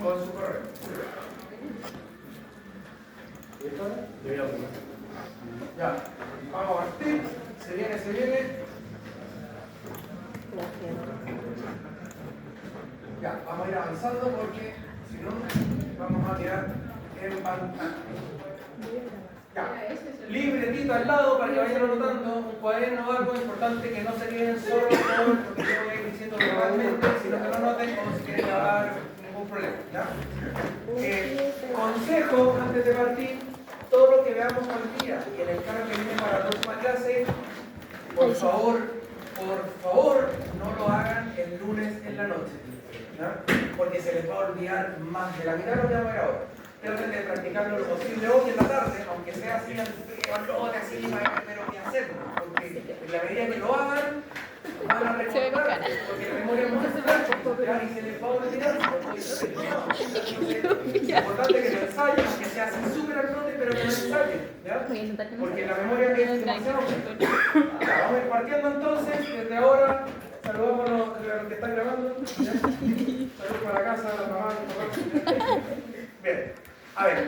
con su correo. Ya, vamos a partir. Se viene, se viene. Ya, vamos a ir avanzando porque si no, vamos a quedar en pantalla. Ya, libretita al lado para que vayan anotando, un cuaderno o algo importante que no se queden solo por lo que yo voy a ir diciendo verbalmente, sino que no noten o si quieren grabar ningún problema. ¿Ya? Consejo antes de partir, todo lo que veamos al día y en el cargo que viene para la próxima clase, por favor, no lo hagan el lunes en la noche, ¿ya? Porque se les va a olvidar más de la mitad de lo que vamos a ver ahora. Traten de practicarlo lo posible hoy en la tarde, aunque sea así, así, pero ni hacerlo, porque en la medida que lo hagan, van a recordar, porque la memoria es muy frágil, y se les va a olvidar. Es importante que lo ensayen, que se hacen súper al trote, pero que lo ensayen, ¿ya? Porque la memoria es demasiado. Ya, vamos a ir partiendo entonces, desde ahora, saludamos a los que están grabando, ¿ya? Saludos para la casa, a la mamá, a los papás. Bien. A ver,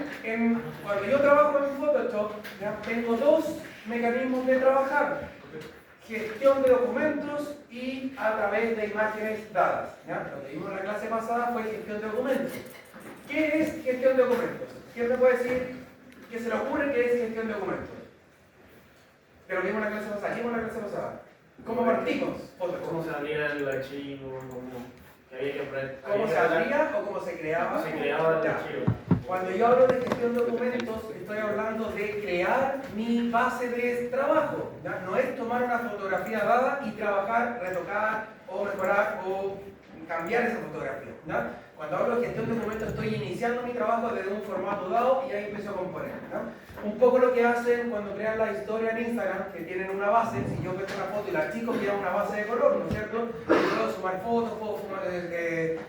cuando yo trabajo en Photoshop, ¿ya? Tengo dos mecanismos de trabajar: gestión de documentos y a través de imágenes dadas, ¿ya? Lo que vimos en la clase pasada fue gestión de documentos. ¿Qué es gestión de documentos? ¿Quién me puede decir qué se le ocurre que es gestión de documentos? De lo que vimos en la clase pasada. ¿Qué vimos en la clase pasada? ¿Cómo partimos? ¿Cómo se abría el archivo? ¿Cómo se abría o cómo se creaba? ¿Cómo se creaba el archivo? Cuando yo hablo de gestión de documentos, estoy hablando de crear mi base de trabajo, ¿ya? No es tomar una fotografía dada y trabajar, retocar o mejorar o cambiar esa fotografía, ¿ya? Cuando hablo de gestión de documentos, estoy iniciando mi trabajo desde un formato dado y ahí empiezo a componer, ¿ya? Un poco lo que hacen cuando crean la historia en Instagram, que tienen una base. Si yo veo una foto y la chico quiero una base de color, ¿no es cierto? Puedo sumar fotos, puedo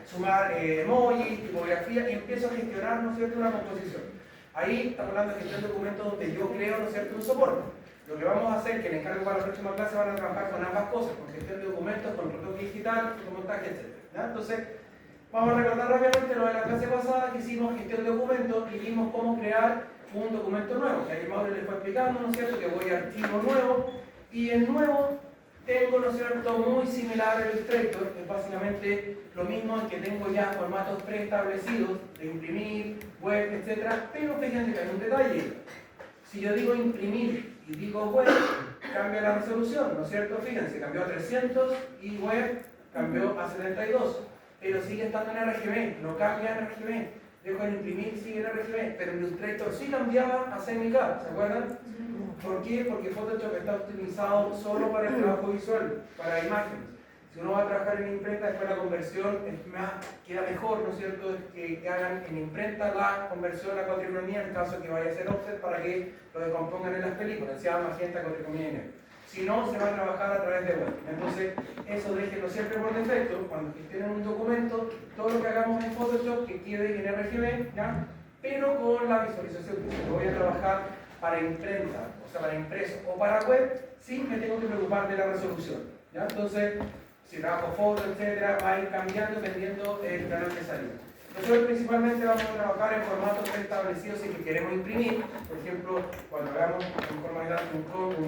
sumar emojis, tipografía y empiezo a gestionar, ¿no es cierto?, una composición. Ahí estamos hablando de gestión de documentos donde yo creo, ¿no es cierto?, un soporte. Lo que vamos a hacer, que en encargo para la próxima clase van a trabajar con ambas cosas, con gestión de documentos, con retoque digital, fotomontaje, etc. ¿Ya? Entonces, vamos a recordar rápidamente lo de la clase pasada que hicimos gestión de documentos y vimos cómo crear un documento nuevo, que ahí Mauro les fue explicando, ¿no es cierto?, que voy a archivo nuevo, y en nuevo tengo, ¿no es cierto?, muy similar al Illustrator, que es básicamente lo mismo en que tengo ya formatos preestablecidos de imprimir, web, etc. Pero fíjense que hay un detalle. Si yo digo imprimir y digo web, cambia la resolución, ¿no es cierto? Fíjense, cambió a 300 y web cambió a 72, pero sigue estando en RGB, no cambia en RGB. Dejo en imprimir, sigue en RGB, pero en Illustrator sí cambiaba a CMYK, ¿se acuerdan? ¿Por qué? Porque Photoshop está optimizado solo para el trabajo visual, para imágenes. Si uno va a trabajar en imprenta, después la conversión queda mejor, ¿no es cierto?, que hagan en imprenta la conversión a cuatricromía en caso de que vaya a ser offset para que lo decompongan en las películas, sea magenta, cuatricromía y negro. Si no, se va a trabajar a través de web. Entonces, eso déjenlo siempre por defecto. Cuando gestionen un documento, todo lo que hagamos en Photoshop que quede en RGB, ¿ya? Pero con la visualización. Si lo voy a trabajar para imprenta, o sea, para impreso o para web, sí me tengo que preocupar de la resolución, ¿ya? Entonces, si trabajo foto, etcétera, va a ir cambiando dependiendo del canal de salida. Nosotros principalmente vamos a trabajar en formatos preestablecidos si que queremos imprimir. Por ejemplo, cuando hagamos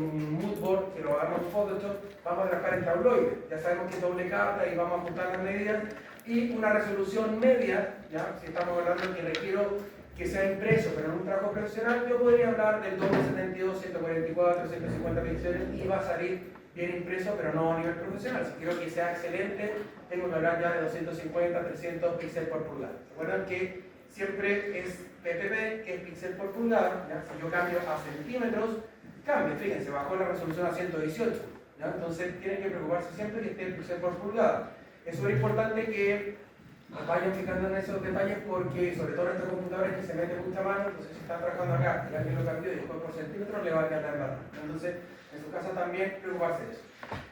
un mood board, que lo hagamos en Photoshop, vamos a trabajar en tabloide. Ya sabemos que es doble carta y vamos a ajustar las medidas. Y una resolución media, ¿ya? Si estamos hablando que requiero que sea impreso, pero en un trabajo profesional, yo podría hablar del 272, 144, 150 píxeles y va a salir bien impreso, pero no a nivel profesional. Si quiero que sea excelente, tengo que hablar ya de 250, 300 píxeles por pulgada. ¿Recuerdan que siempre es PPP, que es píxel por pulgada? ¿Ya? Si yo cambio a centímetros, cambia. Fíjense, bajó la resolución a 118. ¿Ya? Entonces tienen que preocuparse siempre que esté el píxel por pulgada. Es súper importante que vayan fijando en esos detalles porque, sobre todo en estos computadores que se mete mucha mano, entonces si están trabajando acá y alguien lo cambió y después por centímetros, le va a quedar la mano. Entonces, en su casa también preocuparse de eso.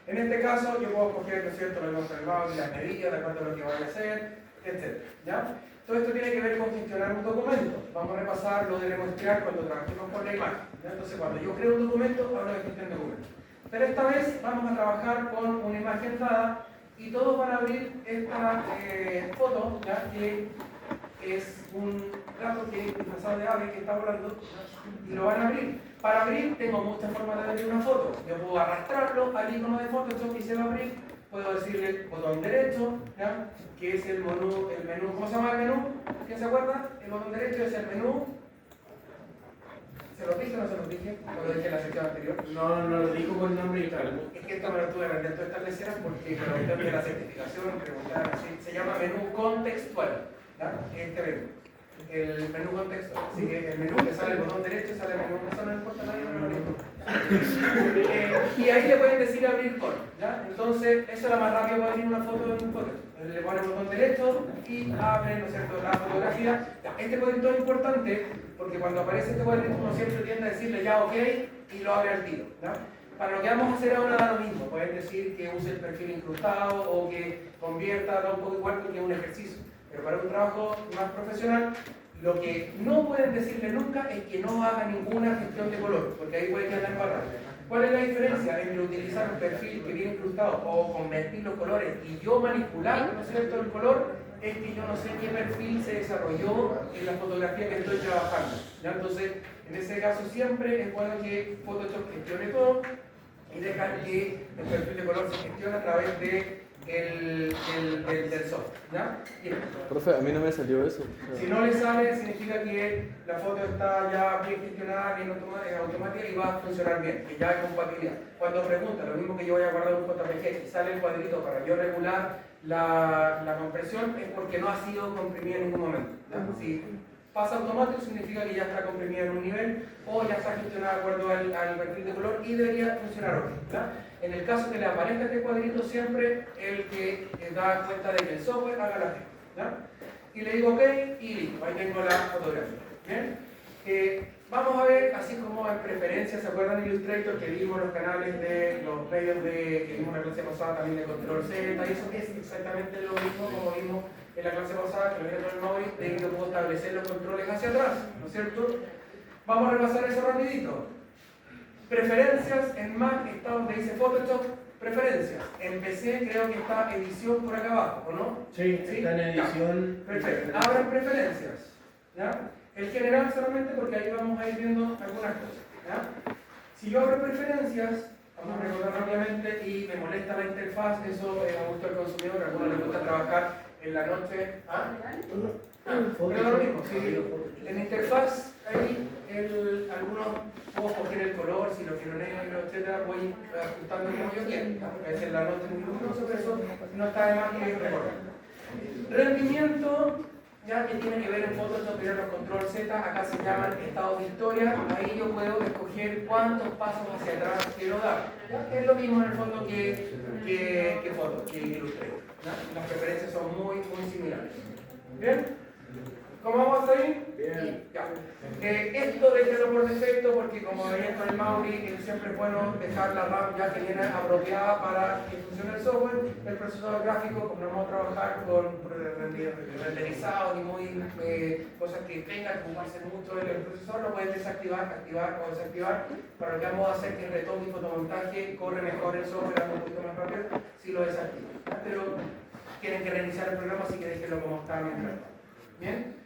En este caso, yo puedo coger, ¿no es cierto?, lo hemos observado y las medidas de acuerdo a lo que vaya a hacer, etc. ¿Ya? Todo esto tiene que ver con gestionar un documento. Vamos a repasar lo de demuestrar cuando trabajemos con la imagen. ¿Ya? Entonces, cuando yo creo un documento, hablo de gestión de documentos. Pero esta vez vamos a trabajar con una imagen dada y todos van a abrir esta foto, ¿ya?, que es un gato que es disfrazado de ave que está volando y lo van a abrir. Para abrir tengo muchas formas de abrir una foto. Yo puedo arrastrarlo al icono de foto, esto que se va a abrir. Puedo decirle botón derecho, ¿ya? Que es el menú, ¿cómo se llama el menú? ¿Quién se acuerda? El botón derecho es el menú. ¿Se los dije o no se los dije? Cuando dije en la sección anterior. No lo dijo con nombre y tal. Es que esto me lo tuve que aprender todas estas lecciones porque me lo preguntaron de la certificación, preguntaron así. Se llama menú contextual, ¿ya? Este menú. El menú contextual. Así que el menú que sale el botón derecho, sale el menú, eso no importa a nadie, no le importa. Y ahí le pueden decir abrir con, ¿ya? Entonces, eso es la más rápida para abrir una foto de un foto. Le ponen el botón derecho y abre, ¿no es cierto?, la fotografía. Este cuadrito es importante porque cuando aparece este cuadrito uno siempre tiende a decirle ya ok y lo abre al tiro, ¿ya? Para lo que vamos a hacer ahora da lo mismo. Pueden decir que use el perfil incrustado o que convierta, da un poco igual porque es un ejercicio. Pero para un trabajo más profesional, lo que no pueden decirle nunca es que no haga ninguna gestión de color, porque ahí puede quedar embarrado. ¿Cuál es la diferencia entre utilizar un perfil que viene incrustado o convertir los colores y yo manipular, ¿no es cierto?, el color? Es que yo no sé qué perfil se desarrolló en la fotografía que estoy trabajando, ¿ya? Entonces, en ese caso siempre es bueno que Photoshop gestione todo y dejar que el perfil de color se gestione a través de del software, ¿ya? Bien. Profe, a mí no me salió eso. Si no le sale, significa que la foto está ya bien gestionada, bien automática y va a funcionar bien, que ya hay compatibilidad. Cuando pregunta, lo mismo que yo voy a guardar un JPG y sale el cuadrito para yo regular la compresión, es porque no ha sido comprimida en ningún momento, ¿ya? Si pasa automático, significa que ya está comprimida en un nivel o ya está gestionada de acuerdo al perfil de color y debería funcionar ok, ¿ya? En el caso que le aparezca este cuadrito, siempre el que da cuenta de que el software haga la gestión, ¿ya? Y le digo ok y listo, ahí tengo la fotografía. ¿Bien? Vamos a ver, así como en preferencias, ¿se acuerdan de Illustrator que vimos los canales de los medios que vimos en la clase pasada también de control Z? Y eso es exactamente lo mismo como vimos en la clase pasada, que lo vimos con el Mauri, de que yo puedo establecer los controles hacia atrás, ¿no es cierto? Vamos a repasar eso rapidito. Preferencias, en Mac está donde dice Photoshop, preferencias. En PC creo que está edición por acá abajo, ¿o no? Sí, está en edición. Ya. Perfecto. Abran preferencias, ¿ya? El general solamente porque ahí vamos a ir viendo algunas cosas, ¿ya? Si yo abro preferencias, vamos a recordar rápidamente y me molesta la interfaz, eso es a gusto del consumidor, a algunos les gusta trabajar en la noche. ¿Ah? Pero lo mismo, sí. En interfaz hay algunos, puedo coger el color, si lo quiero negro, etc. Voy ajustando como yo quiero. A veces en la noche es muy luminoso, pero eso no está de más que recordar. Rendimiento, ya que tiene que ver en Photoshop, pero los control Z, acá se llaman estados de historia. Ahí yo puedo escoger cuántos pasos hacia atrás quiero dar. ¿Ya? Es lo mismo en el fondo que Illustrator. Las preferencias son muy similares. ¿Bien? ¿Cómo vamos ahí? Bien. Ya. Esto déjenlo por defecto porque como veían con el Mauri, siempre es bueno dejar la RAM ya que viene apropiada para que funcione el software. El procesador gráfico, como no vamos a trabajar con renderizados y muy cosas que tengan que ocuparse mucho el procesador, lo pueden desactivar, activar o desactivar. Para lo que vamos a hacer que el retoque y fotomontaje corre mejor el software, un poquito más rápido si lo desactivan. Pero tienen que reiniciar el programa, así que déjenlo como está mientras tanto. ¿Bien?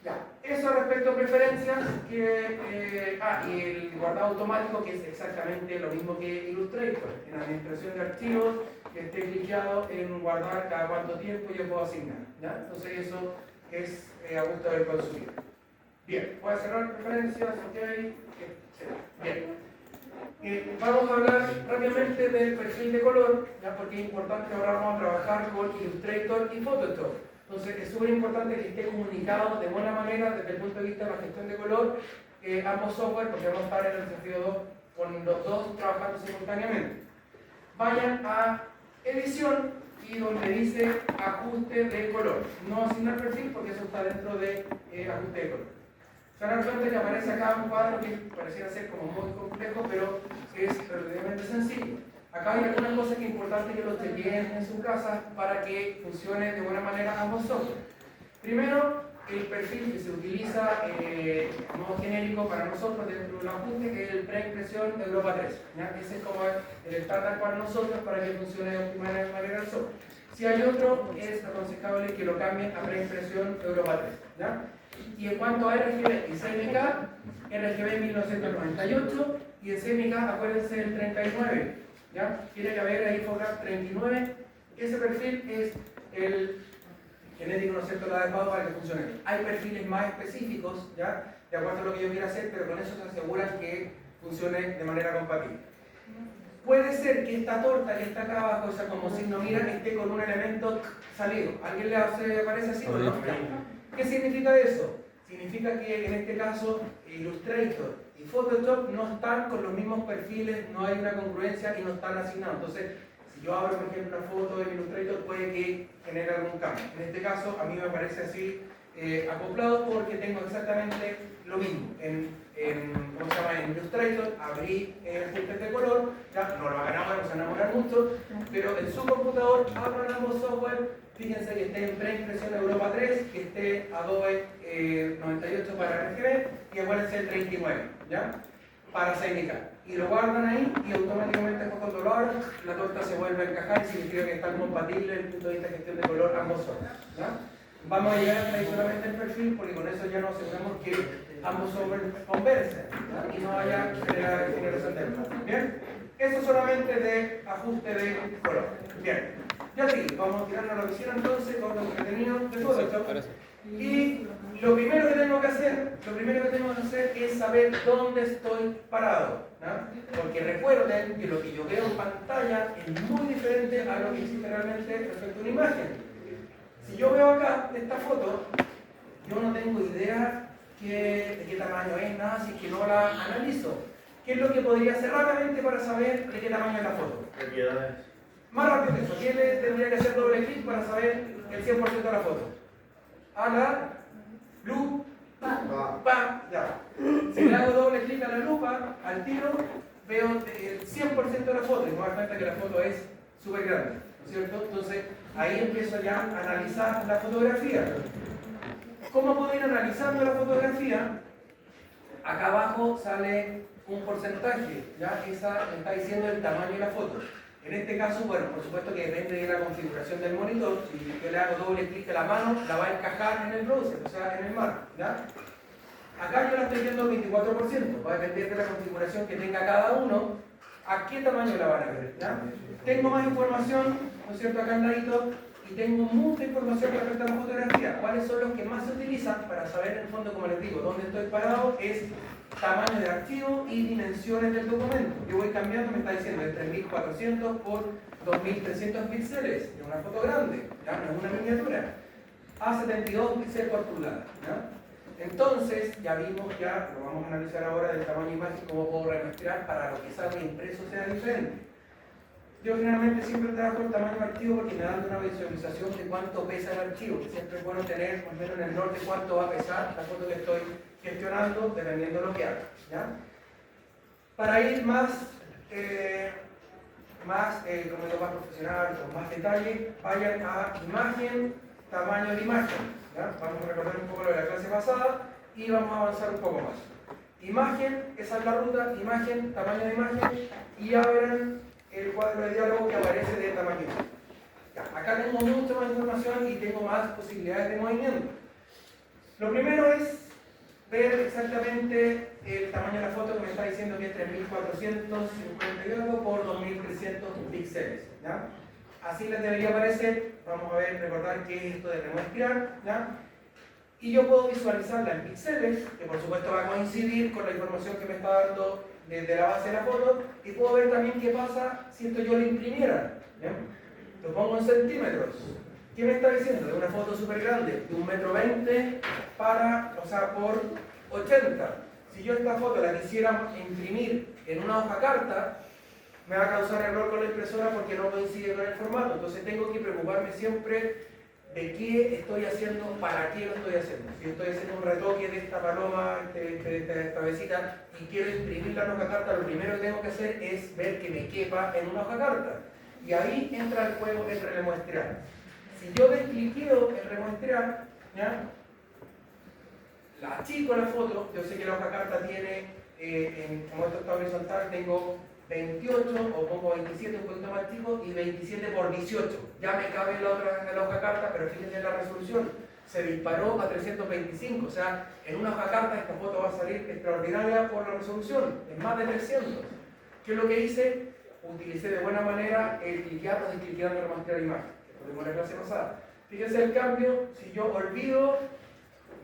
Ya, eso respecto a preferencias, y el guardado automático, que es exactamente lo mismo que Illustrator. En administración de archivos, que esté cliqueado en guardar cada cuánto tiempo yo puedo asignar, ¿ya? Entonces eso es a gusto del consumidor. Bien, voy a cerrar preferencias, ok, bien. Vamos a hablar rápidamente del perfil de color, ¿ya? Porque es importante, ahora vamos a trabajar con Illustrator y Photoshop. Entonces es súper importante que esté comunicado de buena manera desde el punto de vista de la gestión de color ambos software, porque vamos a estar en el desafío 2 con los dos trabajando simultáneamente. Vayan a edición y donde dice ajuste de color. No asignar perfil porque eso está dentro de ajuste de color. Se van a dar cuenta que aparece acá un cuadro que pareciera ser como muy complejo, pero es relativamente sencillo. Acá hay algunas cosas que es importante que lo chequen en su casa para que funcione de buena manera ambos software. Primero, el perfil que se utiliza modo genérico para nosotros dentro del ajuste es el preimpresión Europa 3. ¿Ya? Ese es como el estándar para nosotros para que funcione de optimal manera el software. Si hay otro, es aconsejable que lo cambien a preimpresión Europa 3. ¿Ya? Y en cuanto a RGB y CMYK, RGB 1998 y en CMYK acuérdense del 39. ¿Ya? Tiene que haber ahí FOGRAF 39. Ese perfil es el genético, ¿no es cierto?, lo adecuado para que funcione. Hay perfiles más específicos, ¿ya?, de acuerdo a lo que yo quiera hacer, pero con eso se aseguran que funcione de manera compatible. Puede ser que esta torta que está acá abajo, esa como signo mira, esté con un elemento salido. ¿Alguien le parece así o no? ¿Qué significa eso? Significa que en este caso Illustrator y Photoshop no están con los mismos perfiles, no hay una congruencia y no están asignados. Entonces, si yo abro, por ejemplo, una foto en Illustrator, puede que genere algún cambio. En este caso, a mí me parece así acoplado porque tengo exactamente lo mismo. ¿Cómo se llama? En Illustrator abrí el filtro de color, ya no lo hagan ahora, no se van a enamorar mucho, pero en su computador abran ambos software, fíjense que esté en preimpresión Europa 3, que esté Adobe 98 para RGB y acuérdense el 39, ¿ya? Para CMYK. Y lo guardan ahí y automáticamente cuando lo abran, la torta se vuelve a encajar y significa que están compatibles desde el punto de vista de gestión de color ambos software, ¿ya? Vamos a llegar hasta ahí solamente el perfil porque con eso ya nos aseguramos que ambos software conversen, ¿ya? Y no haya generación de error. Bien, eso solamente de ajuste de color. Bien, ya sí, vamos a tirarnos a la oficina entonces con lo que teníamos de Photoshop. Y lo primero que tengo que hacer es saber dónde estoy parado, ¿no? Porque recuerden que lo que yo veo en pantalla es muy diferente a lo que existe realmente respecto a una imagen. Si yo veo acá esta foto, yo no tengo idea de qué tamaño es, nada, si es que no la analizo. ¿Qué es lo que podría hacer rápidamente para saber de qué tamaño es la foto? Propiedades. Más rápido que eso, ¿quién le tendría que hacer doble clic para saber el 100% de la foto? A la lupa, ya. Si le hago doble clic a la lupa, al tiro, veo el 100% de la foto y me doy cuenta que la foto es súper grande, ¿no es cierto? Entonces, ahí empiezo ya a analizar la fotografía. ¿Cómo puedo ir analizando la fotografía? Acá abajo sale un porcentaje, ¿ya? Esa está diciendo el tamaño de la foto. En este caso, bueno, por supuesto que depende de la configuración del monitor. Si yo le hago doble clic a la mano, la va a encajar en el browser, o sea, en el marco, ¿ya? Acá yo la estoy viendo al 24%, va a depender de la configuración que tenga cada uno, a qué tamaño la van a ver, ¿ya? Tengo más información, ¿no es cierto?, acá al ladito, y tengo mucha información respecto a la fotografía. ¿Cuáles son los que más se utilizan para saber, en el fondo, como les digo, dónde estoy parado? Es tamaño de archivo y dimensiones del documento. Yo voy cambiando, me está diciendo de 3400 por 2300 píxeles, es una foto grande, ¿ya? No es una miniatura, a 72 píxeles por pulgada, ¿ya? Entonces, ya vimos, ya lo vamos a analizar ahora del tamaño de imagen, cómo puedo remezclar para lo que salga impreso sea diferente. Yo generalmente siempre trabajo el tamaño del archivo porque me dan una visualización de cuánto pesa el archivo, que siempre es bueno tener más o menos en el norte cuánto va a pesar la foto que estoy gestionando, dependiendo de lo que haga, ¿ya? Para ir más profesional, con más detalle, vayan a imagen, tamaño de imagen, ¿ya? Vamos a recordar un poco lo de la clase pasada y vamos a avanzar un poco más. Imagen, esa es la ruta, imagen, tamaño de imagen, y abran el cuadro de diálogo que aparece de tamaño. Ya, acá tengo mucha más información y tengo más posibilidades de movimiento. Lo primero es ver exactamente el tamaño de la foto que me está diciendo que es 3450 por 2300 píxeles, ¿ya? Así les debería aparecer. Vamos a ver, recordar qué es esto de remuestrear, ¿ya? Y yo puedo visualizarla en píxeles, que por supuesto va a coincidir con la información que me está dando desde la base de la foto, y puedo ver también qué pasa si esto yo lo imprimiera, ¿ya? Lo pongo en centímetros. ¿Qué me está diciendo? De una foto súper grande, de 1,20 m por 80. Si yo esta foto la quisiera imprimir en una hoja carta, me va a causar error con la impresora porque no coincide con el formato. Entonces tengo que preocuparme siempre de qué estoy haciendo, para qué lo estoy haciendo. Si estoy haciendo un retoque de esta paloma, de esta besita, y quiero imprimirla en hoja carta, lo primero que tengo que hacer es ver que me quepa en una hoja carta. Y ahí entra el juego, entra el remuestrear. Si yo descliqueo el remuestrear, ¿ya? La achico la foto, yo sé que la hoja carta tiene, como esto está horizontal, tengo 28 o pongo 27 un poquito más chico y 27 por 18. Ya me cabe en la hoja carta, pero fíjense en la resolución. Se disparó a 325, o sea, en una hoja carta esta foto va a salir extraordinaria por la resolución, en más de 300. ¿Qué es lo que hice? Utilicé de buena manera el cliquear o descliquear de mostrar imagen, que tuvimos en la clase pasada. Fíjense el cambio, si yo olvido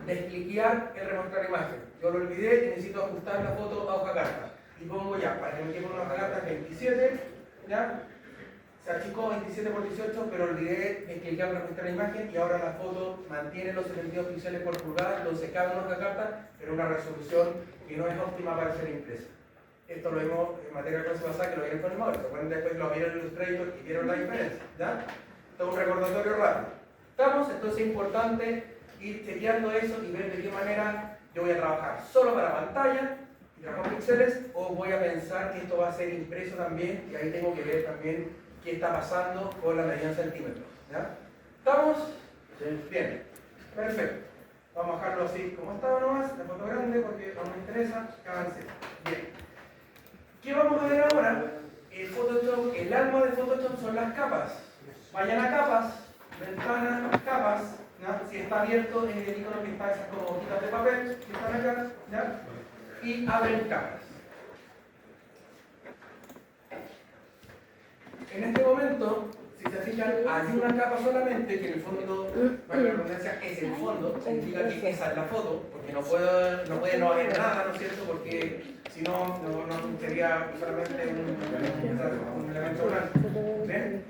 descliquear el remostrar imagen, yo lo olvidé y necesito ajustar la foto a hoja carta. Y pongo ya, para que me quede una hoja carta 27, ¿ya? Se achicó 27 por 18, pero olvidé descliquear remostrar imagen y ahora la foto mantiene los 72 píxeles por pulgada, entonces cabe una hoja carta, pero una resolución que no es óptima para ser impresa. Esto lo vimos en materia de clase pasada, que lo vieron con el móvil. Recuerden, después lo vieron en Illustrator y vieron la diferencia, ¿ya? Esto es un recordatorio rápido. ¿Estamos? Entonces es importante ir chequeando eso y ver de qué manera yo voy a trabajar solo para pantalla y trabajar píxeles, o voy a pensar que esto va a ser impreso también, y ahí tengo que ver también qué está pasando con la medida en centímetros, ¿ya? ¿Estamos? Sí. Bien, perfecto. Vamos a dejarlo así como estaba nomás, la foto grande, porque no me interesa que avance. Bien. ¿Qué vamos a ver ahora? El Photoshop, el alma de Photoshop son las capas. Vayan a capas, ventana, capas, ¿ya? Si está abierto en el icono que está esas como hojitas de papel, que están acá, ¿ya? Y abren capas. En este momento, si se fijan, hay una capa solamente, que en el fondo, para la redundancia, es el fondo, significa que esa es la foto, porque no puede no haber nada, ¿no es cierto? Porque si no, no sería solamente un elemento blanco. ¿Ven?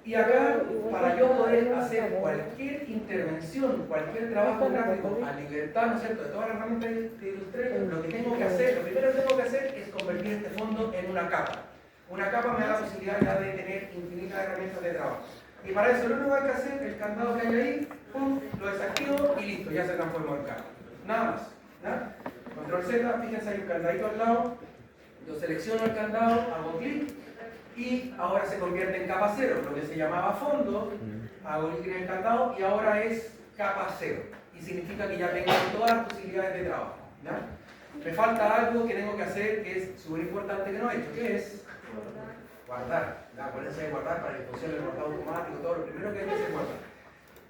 Y acá, para yo poder hacer cualquier intervención, cualquier trabajo gráfico a libertad, ¿no es cierto?, de todas las herramientas de Illustrator, lo que tengo que hacer, lo primero que tengo que hacer es convertir este fondo en una capa. Una capa me da la posibilidad ya de tener infinitas herramientas de trabajo. Y para eso lo único que hay que hacer, el candado que hay ahí, pum, lo desactivo y listo, ya se transformó en capa. Nada más. ¿Ya? Control Z, fíjense, hay un candadito al lado. Yo selecciono el candado, hago clic y ahora se convierte en capa 0. Lo que se llamaba fondo, hago clic en el candado y ahora es capa 0. Y significa que ya tengo todas las posibilidades de trabajo. ¿Ya? Me falta algo que tengo que hacer que es súper importante que no he hecho, que es guardar. Acuérdense de guardar para que funcione el bordado automático, todo lo primero que hay que hacer es guardar.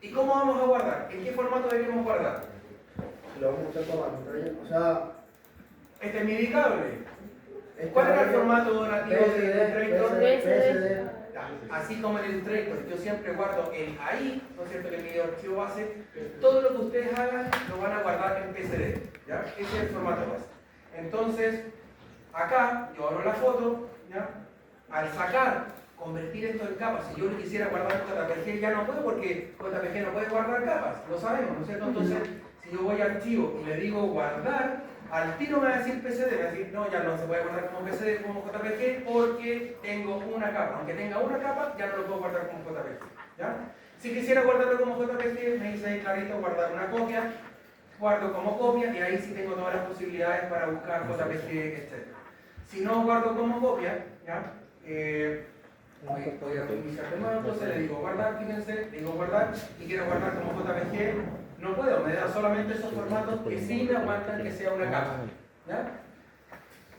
¿Y cómo vamos a guardar? ¿En qué formato deberíamos guardar? Lo vamos a usar para pantalla. O sea, Este es mi bicable. ¿Cuál era el formato nativo de Illustrator? PSD. Así como en Illustrator, yo siempre guardo el ahí, ¿no es cierto?, que es mi archivo base. Todo lo que ustedes hagan lo van a guardar en PSD, ¿ya? Ese es el formato base. Entonces, acá yo abro la foto, ¿ya? Al sacar, convertir esto en capas, si yo lo quisiera guardar en JPG ya no puedo, porque JPG no puede guardar capas, lo sabemos, ¿no es cierto? Entonces, si yo voy a archivo y le digo guardar, al tiro me va a decir PSD, me va a decir no, ya no se puede guardar como PSD, como JPG, porque tengo una capa. Aunque tenga una capa, ya no lo puedo guardar como JPG, ¿ya? Si quisiera guardarlo como JPG, me dice ahí clarito guardar una copia, guardo como copia y ahí sí tengo todas las posibilidades para buscar JPG, etc. Si no guardo como copia, ¿ya? Voy a iniciar de nuevo, entonces le digo guardar, fíjense, le digo guardar y quiero guardar como JPG, no puedo, me da solamente esos formatos que sí me aguantan que sea una capa, ¿ya?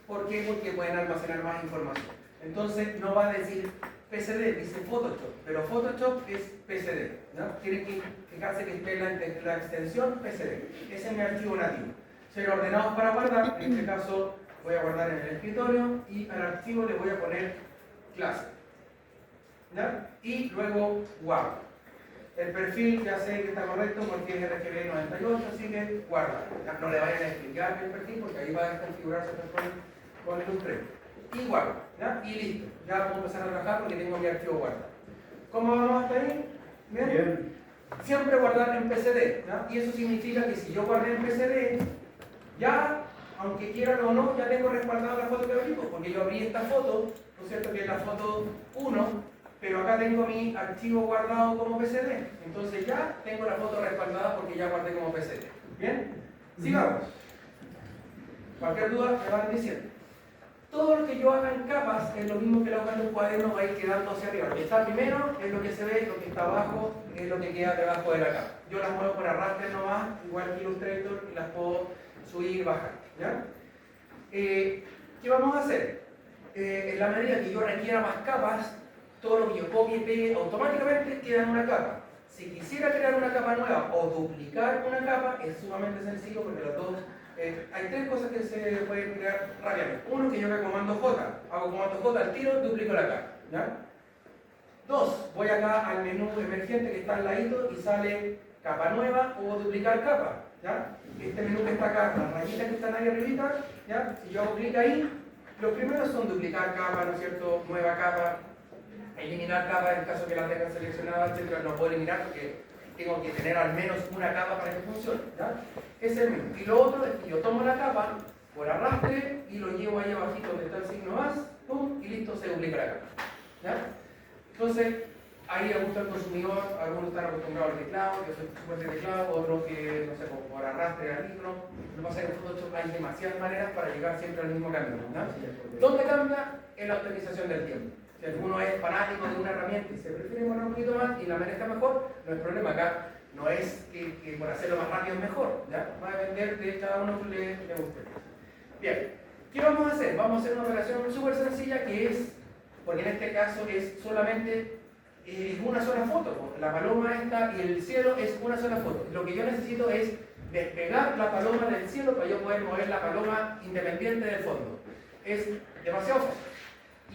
¿Por qué? Porque pueden almacenar más información. Entonces no va a decir PSD, dice Photoshop, pero Photoshop es PSD, ¿ya? Tienen que fijarse que esté la extensión PSD, ese es mi archivo nativo. Ser ordenados para guardar, en este caso voy a guardar en el escritorio y al archivo le voy a poner clase, ¿ya? Y luego guardo. El perfil ya sé que está correcto porque es RGB 98, así que guarda. Ya no le vayan a explicar el perfil porque ahí va a configurarse con el Illustrator. Y guardo, ¿ya? Y listo. Ya puedo empezar a trabajar porque tengo mi archivo guardado. ¿Cómo vamos hasta ahí? ¿Bien? Bien. Siempre guardar en PSD, ¿ya? Y eso significa que si yo guardé en PSD, ya, aunque quieran o no, ya tengo respaldada la foto que abrí, porque yo abrí esta foto, ¿no es cierto?, que es la foto 1, pero acá tengo mi archivo guardado como PSD. Entonces ya tengo la foto respaldada porque ya guardé como PSD. ¿Bien? Sigamos. Cualquier duda me van diciendo. Todo lo que yo haga en capas es lo mismo que lo haga en un cuaderno, va a ir quedando hacia arriba. Lo que está primero es lo que se ve, lo que está abajo es lo que queda debajo de la capa. Yo las muevo por arrastre nomás, igual que Illustrator, y las puedo subir y bajar. ¿Ya? ¿Qué vamos a hacer? en la medida que yo requiera más capas, todo lo que yo copie y pegue automáticamente queda en una capa. Si quisiera crear una capa nueva o duplicar una capa, es sumamente sencillo porque los dos, hay tres cosas que se pueden crear rápidamente. Uno, que yo haga comando J, hago comando J al tiro, duplico la capa. ¿Ya? Dos, voy acá al menú emergente que está al ladito y sale capa nueva o duplicar capa. ¿Ya? Este menú que está acá, las rayitas que están ahí arribita, ¿ya? Si yo hago clic ahí, los primeros son duplicar capa, ¿no es cierto? Nueva capa, eliminar capa en el caso que la tenga seleccionada, etc. No puedo eliminar porque tengo que tener al menos una capa para que funcione. ¿Ya? Ese es el menú. Y lo otro es que yo tomo la capa por arrastre y lo llevo ahí abajito donde está el signo más, pum, y listo, se duplica la capa. ¿Ya? Entonces, ahí a gusto del consumidor, algunos están acostumbrados al teclado, yo soy súper de teclado, otros que, no sé, por arrastre al micro. Lo que pasa es que en Photoshop hay demasiadas maneras para llegar siempre al mismo camino. ¿No? ¿Dónde cambia? En la optimización del tiempo. Si alguno es fanático de una herramienta y se prefiere poner un poquito más y la maneja mejor, no hay problema. Acá no es que por hacerlo más rápido es mejor, ¿ya? Va a depender de cada uno que le guste. Bien, ¿qué vamos a hacer? Vamos a hacer una operación súper sencilla que es, porque en este caso es solamente una sola foto. La paloma esta y el cielo es una sola foto. Lo que yo necesito es despegar la paloma del cielo para yo poder mover la paloma independiente del fondo. Es demasiado fácil.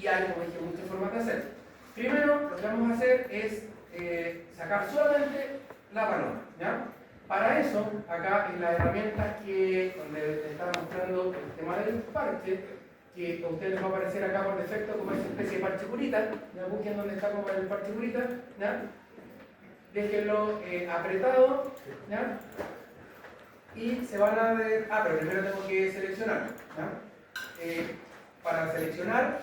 Y hay, como dije, muchas formas de hacer. Primero, lo que vamos a hacer es sacar solamente la paloma. ¿Ya? Para eso, acá en las herramientas donde les estaba mostrando el tema del parche, que a ustedes les va a aparecer acá por defecto como esa especie de parche curita. ¿Ya? Busquen dónde está como el parche curita. ¿Ya? Déjenlo apretado. ¿Ya? Y se van a ver. Pero primero tengo que seleccionarlo. Para seleccionar,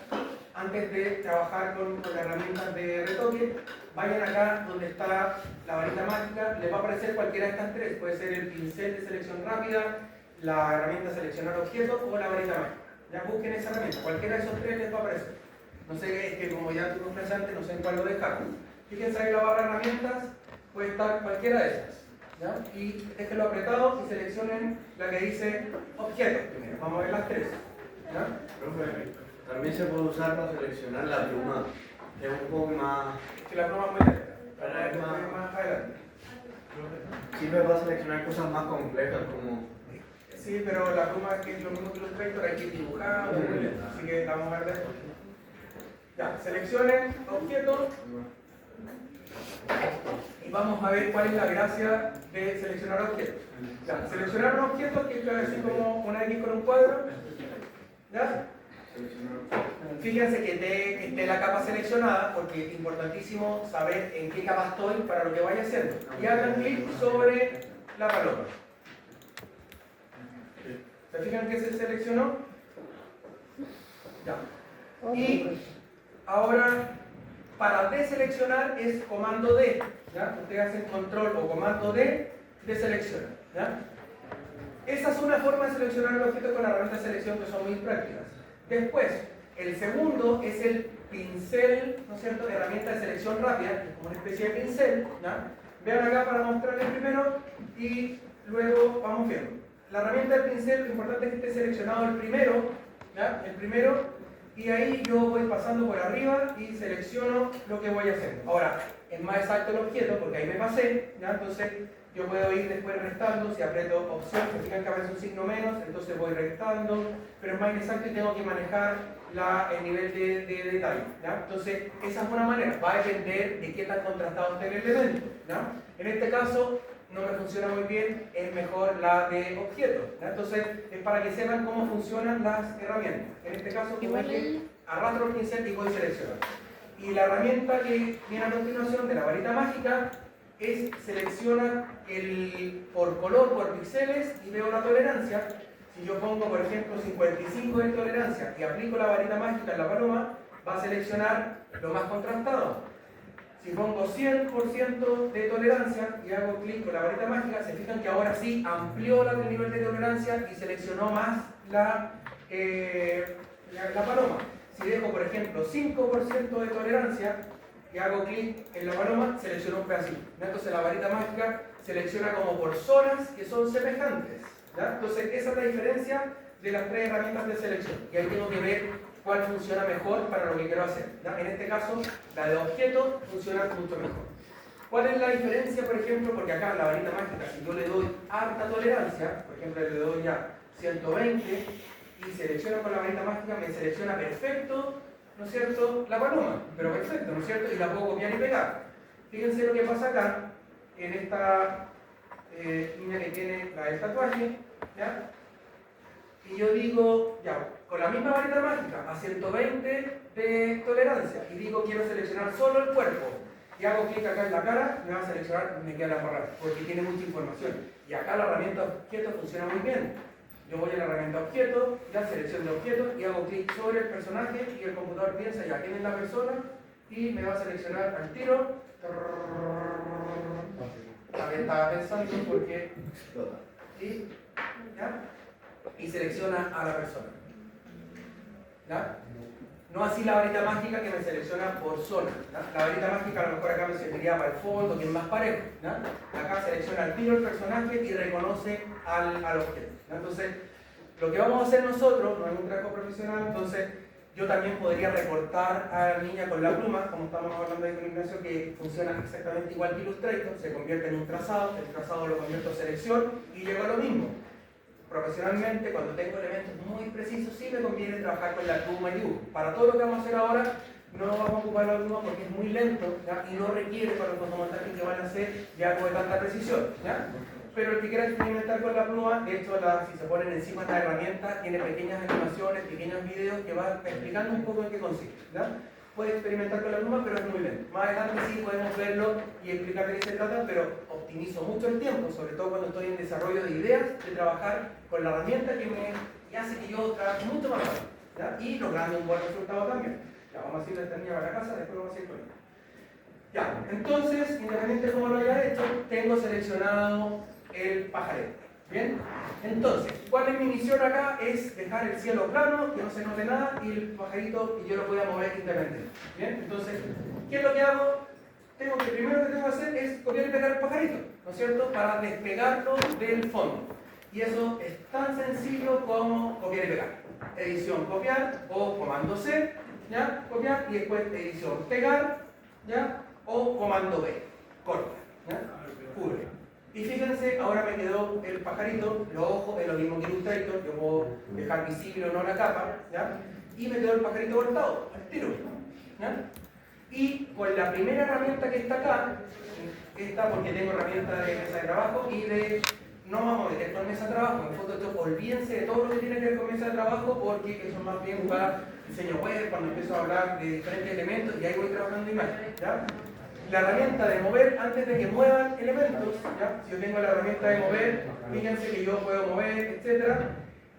antes de trabajar con las herramientas de retoque, vayan acá donde está la varita mágica, les va a aparecer cualquiera de estas tres, puede ser el pincel de selección rápida, la herramienta seleccionar objetos o la varita mágica. Ya busquen esa herramienta, cualquiera de esos tres les va a aparecer. No sé, es que como ya tuvimos antes, no sé en cuál lo dejaron. Fíjense ahí la barra de herramientas, puede estar cualquiera de esas. ¿Ya? Y déjenlo apretado y seleccionen la que dice objetos primero. Vamos a ver las tres. ¿Ya? También se puede usar para seleccionar la pluma, que es un poco más. Que la pluma es muy lenta. Para ver más adelante. Sirve para seleccionar cosas más complejas como. Sí, pero la pluma que es lo mismo que Illustrator, hay que dibujar, muy lenta. Así que la vamos a ver después. Ya, seleccionen objetos. Y vamos a ver cuál es la gracia de seleccionar objetos. Ya, seleccionar un objeto que es así como una X con un cuadro. ¿Ya? Fíjense que esté la capa seleccionada porque es importantísimo saber en qué capa estoy para lo que vaya haciendo. Y hagan clic sobre la paloma. ¿Se fijan que se seleccionó? Ya. Y ahora, para deseleccionar es comando D. ¿Ya? Ustedes hacen control o comando D, deseleccionar. ¿Ya? Esa es una forma de seleccionar el objeto con la herramienta de selección que son muy prácticas. Después, el segundo es el pincel, ¿no es cierto?, de herramienta de selección rápida, que es como una especie de pincel. ¿Ya? Vean acá para mostrarles primero y luego vamos viendo. La herramienta del pincel, lo importante es que esté seleccionado el primero, ¿ya? El primero, y ahí yo voy pasando por arriba y selecciono lo que voy haciendo. Ahora, es más exacto el objeto porque ahí me pasé, ¿ya? Entonces yo puedo ir después restando, si aprieto opción, se fijan que aparece un signo menos, entonces voy restando, pero es más inexacto y tengo que manejar el nivel de detalle, ¿ya? Entonces, esa es una manera, va a depender de qué tan contrastado esté el elemento, ¿ya? En este caso, no me funciona muy bien, es mejor la de objetos, ¿ya? Entonces, es para que sepan cómo funcionan las herramientas. En este caso, como dije, arrastro el pincel y voy seleccionando. Y la herramienta que viene a continuación de la varita mágica es seleccionar por color, por píxeles y veo la tolerancia. Si yo pongo, por ejemplo, 55 de tolerancia y aplico la varita mágica en la paloma, va a seleccionar lo más contrastado. Si pongo 100% de tolerancia y hago clic con la varita mágica, se fijan que ahora sí amplió el nivel de tolerancia y seleccionó más la paloma. Si dejo, por ejemplo, 5% de tolerancia y hago clic en la paloma, selecciono un pedacito. Entonces la varita mágica selecciona como por zonas que son semejantes. ¿Ya? Entonces esa es la diferencia de las 3 herramientas de selección. Y ahí tengo que ver cuál funciona mejor para lo que quiero hacer. ¿Ya? En este caso, la de objeto funciona mucho mejor. ¿Cuál es la diferencia, por ejemplo? Porque acá la varita mágica, si yo le doy alta tolerancia, por ejemplo, le doy ya 120 y selecciono con la varita mágica, me selecciona perfecto, ¿no es cierto?, la paloma, pero perfecto, ¿no es cierto?, y la puedo copiar y pegar. Fíjense lo que pasa acá, en esta línea que tiene la del tatuaje, ¿ya? Y yo digo, ya, con la misma varita mágica, a 120 de tolerancia, y digo, quiero seleccionar solo el cuerpo, y hago clic acá en la cara, me va a seleccionar, me queda la barra, porque tiene mucha información. Y acá la herramienta objeto funciona muy bien. Yo voy a la herramienta objeto, ya selección de objeto, y hago clic sobre el personaje, y el computador piensa, ya, ¿quién es la persona? Y me va a seleccionar al tiro. También estaba pensando porque... Y, ¿ya? Y selecciona a la persona. ¿Ya? No así la varita mágica que me selecciona por zona. ¿Ya? La varita mágica a lo mejor acá me serviría para el fondo, que es más parejo. ¿Ya? Acá selecciona al tiro el personaje y reconoce al objeto. ¿Ya? Entonces, lo que vamos a hacer nosotros, no es un trabajo profesional, entonces yo también podría recortar a la niña con la pluma, como estamos hablando de Ignacio, que funciona exactamente igual que Illustrator, se convierte en un trazado, el trazado lo convierto en selección y llego a lo mismo. Profesionalmente, cuando tengo elementos muy precisos, sí me conviene trabajar con la pluma y dibujo. Para todo lo que vamos a hacer ahora, no vamos a ocupar la pluma porque es muy lento, ¿ya? Y no requiere para los fotomontajes que van a hacer ya algo de tanta precisión. ¿Ya? Pero el que quiera experimentar con la pluma, de hecho, si se ponen encima de la herramienta, tiene pequeñas animaciones, pequeños videos que van explicando un poco en qué consiste. ¿Ya? Puede experimentar con la pluma, pero es muy lento. Más adelante sí podemos verlo y explicar de qué se trata, pero optimizo mucho el tiempo, sobre todo cuando estoy en desarrollo de ideas, de trabajar con la herramienta que hace que yo trabaje mucho más rápido, ¿ya? Y logrando un buen resultado también. Ya, vamos a ir esta niña para la casa, después vamos a ir con ella. Ya, entonces, independiente de cómo lo haya hecho, tengo seleccionado el pajarete. ¿Bien? Entonces, ¿cuál es mi misión acá? Es dejar el cielo plano, que no se note nada, y el pajarito, y yo lo voy a mover independiente. ¿Bien? Entonces, ¿qué es lo que hago? Primero que tengo que hacer es copiar y pegar el pajarito, ¿no es cierto? Para despegarlo del fondo. Y eso es tan sencillo como copiar y pegar. Edición, copiar, o comando C, ¿ya? Copiar, y después edición, pegar, ¿ya? O comando B, corta, ¿ya? Cubre. Y fíjense, ahora me quedó el pajarito, los ojos, es lo mismo que Illustrator, yo puedo dejar visible o no la capa, ¿ya? Y me quedó el pajarito cortado, al tiro, ¿ya? Y con la primera herramienta que está acá, esta porque tengo herramienta de mesa de trabajo y de... No vamos a meter con mesa de trabajo, en Photoshop olvídense de todo lo que tiene que ver con mesa de trabajo porque eso es más bien para diseño web, cuando empiezo a hablar de diferentes elementos y ahí voy trabajando imágenes, ¿ya? La herramienta de mover antes de que muevan elementos, ¿ya? Si yo tengo la herramienta de mover, fíjense que yo puedo mover, etc.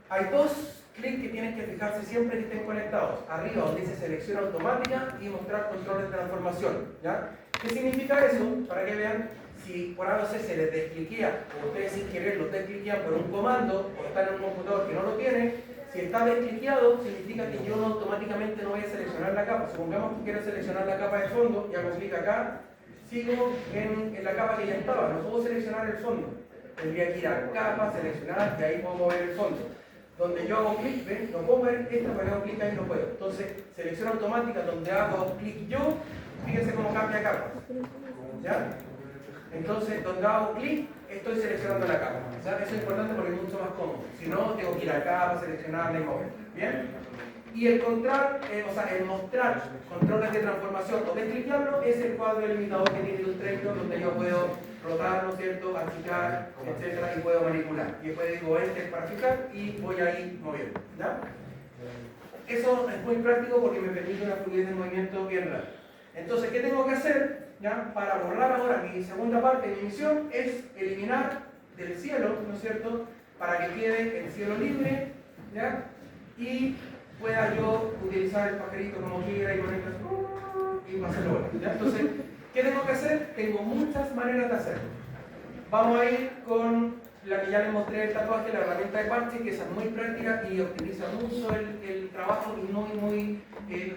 Hay dos clics que tienen que fijarse siempre que estén conectados. Arriba donde dice selección automática y mostrar control de transformación, ¿ya? ¿Qué significa eso? Para que vean, si por algo se les descliquea o ustedes sin querer lo descliquean por un comando o están en un computador que no lo tiene, si está descliqueado, significa que yo automáticamente no voy a seleccionar la capa. Supongamos que quiero seleccionar la capa de fondo, y hago clic acá, sigo en la capa que ya estaba, no puedo seleccionar el fondo. Tendría que ir a capa, seleccionar, y ahí puedo mover el fondo. Donde yo hago clic, ¿ven? No puedo ver esta, porque hago clic ahí no puedo. Entonces, selección automática, donde hago clic yo, fíjense cómo cambia capa. ¿Ya? Entonces, donde hago clic, estoy seleccionando la capa. ¿Ya? Eso es importante porque es mucho más cómodo. Si no, tengo que ir a capa, seleccionarla y mover. ¿Bien? Y el control, el mostrar controles de transformación o descliquearlo es el cuadro delimitador que tiene Illustrator, donde yo puedo rotar, ¿no es cierto?, achicar, etcétera, y puedo manipular. Y después digo Enter para fijar y voy a ir moviendo. ¿Ya? Eso es muy práctico porque me permite una fluidez de movimiento bien rápida. Entonces, ¿qué tengo que hacer? ¿Ya? Para borrar ahora mi segunda parte de mi misión es eliminar del cielo, ¿no es cierto?, para que quede el cielo libre, ¿ya? Y pueda yo utilizar el pajarito como quiera y ponerlo y hacerlo bueno, ¿ya? Entonces, ¿qué tengo que hacer? Tengo muchas maneras de hacerlo. Vamos a ir con la que ya les mostré el tatuaje, la herramienta de parche, que esa es muy práctica y optimiza mucho el trabajo y muy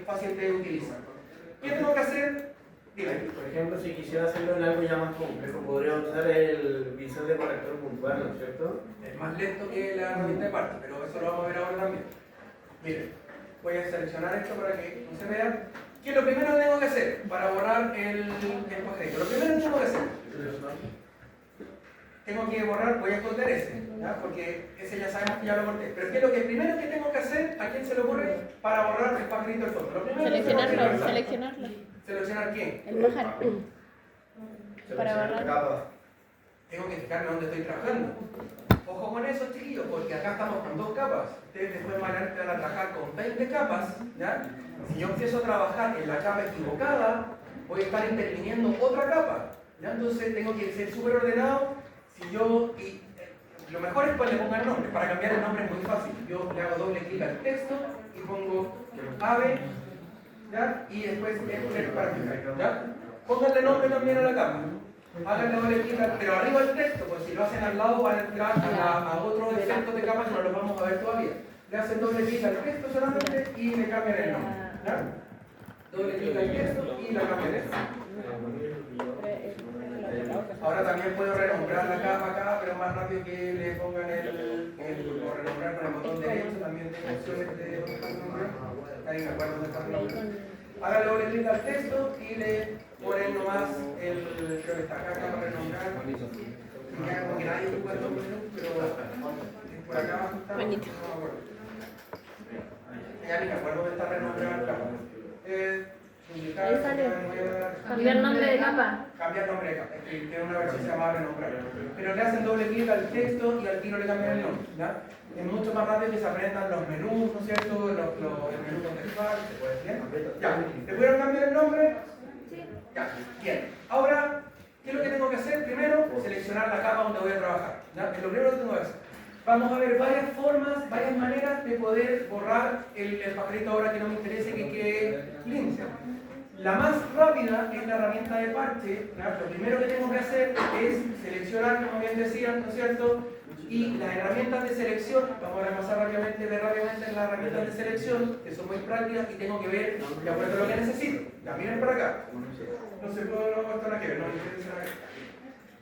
fácil de utilizar. ¿Qué tengo que hacer? Dime. Por ejemplo, si quisiera hacerlo en algo ya más complejo, podría usar el pincel de corrector puntual, ¿no es cierto? Es más lento que la herramienta de parte, pero eso lo vamos a ver ahora también. Miren, voy a seleccionar esto para que no se vea. ¿Qué es lo primero que tengo que hacer para borrar el pajarito? Lo primero que tengo que hacer, tengo que borrar, voy a esconder ese, ¿ya? Porque ese ya sabemos que ya lo corté. Pero ¿qué es lo que primero que tengo que hacer? ¿A quién se le ocurre? Para borrar el pajarito del fondo. Lo primero que tengo que hacer, Seleccionarlo. ¿seleccionar quién? El pájaro. Para Seleccionar borrar. la capa. Tengo que fijarme dónde estoy trabajando. Ojo con eso, chiquillos, porque acá estamos con 2 capas. Ustedes después van a trabajar con 20 capas, ¿ya? Si yo empiezo a trabajar en la capa equivocada, voy a estar interviniendo otra capa, ¿ya? Entonces tengo que ser súper ordenado. Si yo, lo mejor es que le pongan nombre. Para cambiar el nombre es muy fácil. Yo le hago doble clic al texto y pongo ave, ¿ya? Y después el para fijar, ¿ya? Pónganle nombre también a la capa. Háganle doble clic, pero arriba del texto, pues si lo hacen al lado van a entrar a otros efectos de capa que no los vamos a ver todavía. Le hacen doble clic al texto solamente y le cambian el nombre, ¿ya? Doble clic al texto y le cambian el nombre. Ahora también puedo renombrar la capa acá, pero más rápido que le pongan o renombrar con el botón derecho, también tengo opciones de nombrar. Ahí me acuerdo dónde está el nombre. Háganle doble clic al texto y le ponen nomás creo que está acá para renombrar. Y ya como que nadie ocupa el nombre, pero es por acá abajo está. Bonito. No me acuerdo. Ya ni me acuerdo dónde está renombrar la capa. Ahí sale. Cambiar nombre de capa. Cambiar nombre de capa, es que tiene una versión que se llama renombrar. Pero le hacen doble clic al texto y al tiro le cambian el nombre, ¿ya? Es mucho más rápido que se aprendan los menús, ¿no es cierto? El menú contextual, ¿se puede decir? Ya, ¿le pudieron cambiar el nombre? Sí. Ya, bien. Ahora, ¿qué es lo que tengo que hacer? Primero, seleccionar la capa donde voy a trabajar, ¿ya? Es lo primero que tengo que hacer. Vamos a ver varias formas, varias maneras de poder borrar el pajarito ahora que no me interese que quede limpio. La más rápida es la herramienta de parche. ¿Ya? Lo primero que tengo que hacer es seleccionar, como bien decían, ¿no es cierto? Y las herramientas de selección, vamos a repasar rápidamente en las herramientas de selección, que son muy prácticas y tengo que ver de acuerdo a lo que necesito. Ya, miren para acá. No se puede, no esto nada que ver, no me interesa nada.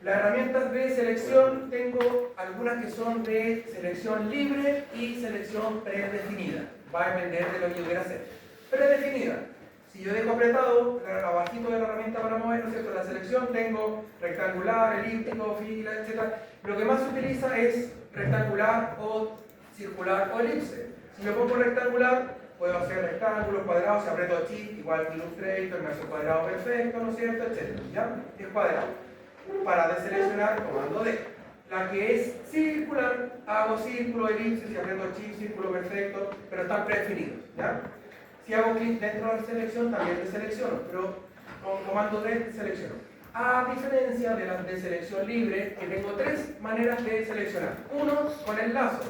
Las herramientas de selección, tengo algunas que son de selección libre y selección predefinida. Va a depender de lo que yo quiera hacer. Predefinida. Si yo dejo apretado abajito de la herramienta para mover, ¿no es cierto? La selección tengo rectangular, elíptico, fila, etc. Lo que más se utiliza es rectangular o circular o elipse. Si yo pongo rectangular, puedo hacer rectángulos, cuadrados, si aprieto Shift, igual que Illustrator, me hace cuadrado perfecto, ¿no es cierto? Etcétera. ¿Ya? Es cuadrado. Para deseleccionar, comando D. La que es circular, hago círculo, elipse, si aprieto Shift, círculo perfecto, pero están predefinidos. ¿Ya? Si hago clic dentro de la selección, también deselecciono, pero con comando D selecciono. A diferencia de las de selección libre, que tengo 3 maneras de seleccionar. Uno, con el lazo.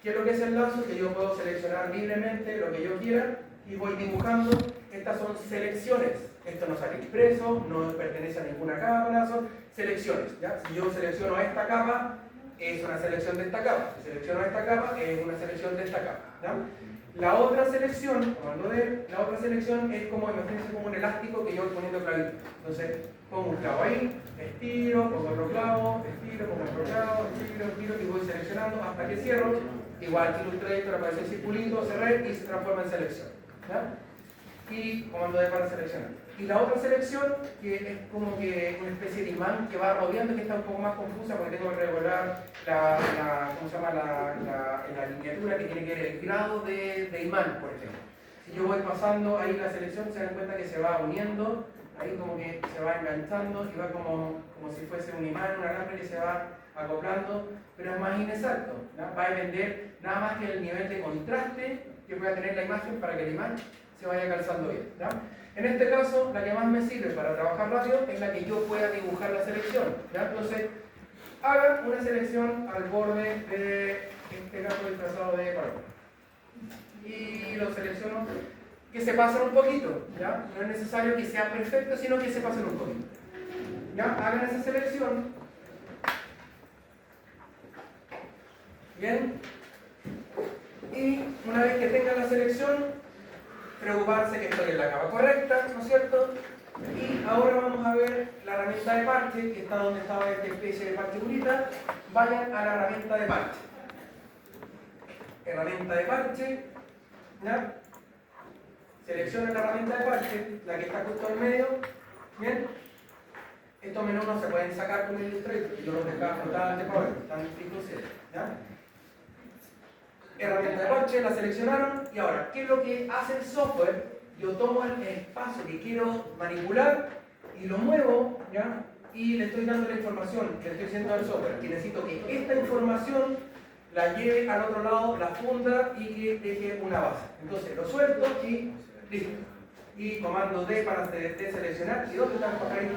¿Qué es lo que es el lazo? Que yo puedo seleccionar libremente lo que yo quiera y voy dibujando. Estas son selecciones. Esto no sale expreso, no pertenece a ninguna capa, son selecciones. ¿Ya? Si yo selecciono esta capa, es una selección de esta capa. Si selecciono esta capa, es una selección de esta capa. ¿Ya? La otra selección, comando D, la otra selección es como, imagínense como un elástico que yo voy poniendo clavito. Entonces, pongo un clavo ahí, estiro, pongo otro clavo, estiro, pongo otro clavo, estiro, y voy seleccionando hasta que cierro. Igual que Illustrator aparece el circulito, cerré y se transforma en selección. ¿Ya? Y comando D para seleccionar. Y la otra selección, que es como que una especie de imán que va rodeando, que está un poco más confusa porque tengo que regular ¿cómo se llama? La lineatura que tiene que ver el grado de imán, por ejemplo. Si yo voy pasando ahí la selección, se dan cuenta que se va uniendo, ahí como que se va enganchando y va como si fuese un imán, un alambre que se va acoplando, pero es más inexacto, ¿no? Va a depender nada más que el nivel de contraste que pueda tener la imagen para que el imán se vaya calzando bien, ¿no? En este caso, la que más me sirve para trabajar rápido es la que yo pueda dibujar la selección, ¿ya? Entonces, haga una selección al borde de este gato disfrazado de paloma. Y lo selecciono, que se pasen un poquito, ¿ya? No es necesario que sea perfecto, sino que se pasen un poquito. ¿Ya? Hagan esa selección. Bien. Y una vez que tengan la selección, preocuparse que estoy en la capa correcta, ¿no es cierto? Y ahora vamos a ver la herramienta de parche, que está donde estaba esta especie de parche curita. Vayan a la herramienta de parche. Herramienta de parche, ¿ya? Seleccionen la herramienta de parche, la que está justo en medio. Bien. Estos menús no se pueden sacar con el Illustrator, yo los dejaba flotantes para ver, están fijos, ¿ya? Herramienta de parche, la seleccionaron y ahora, ¿qué es lo que hace el software? Yo tomo el espacio que quiero manipular y lo muevo, ¿ya? Y le estoy dando la información que le estoy diciendo al software, que necesito que esta información la lleve al otro lado, la funda y que deje una base. Entonces lo suelto y listo. Y comando D para deseleccionar. ¿Y dónde está el pajarito?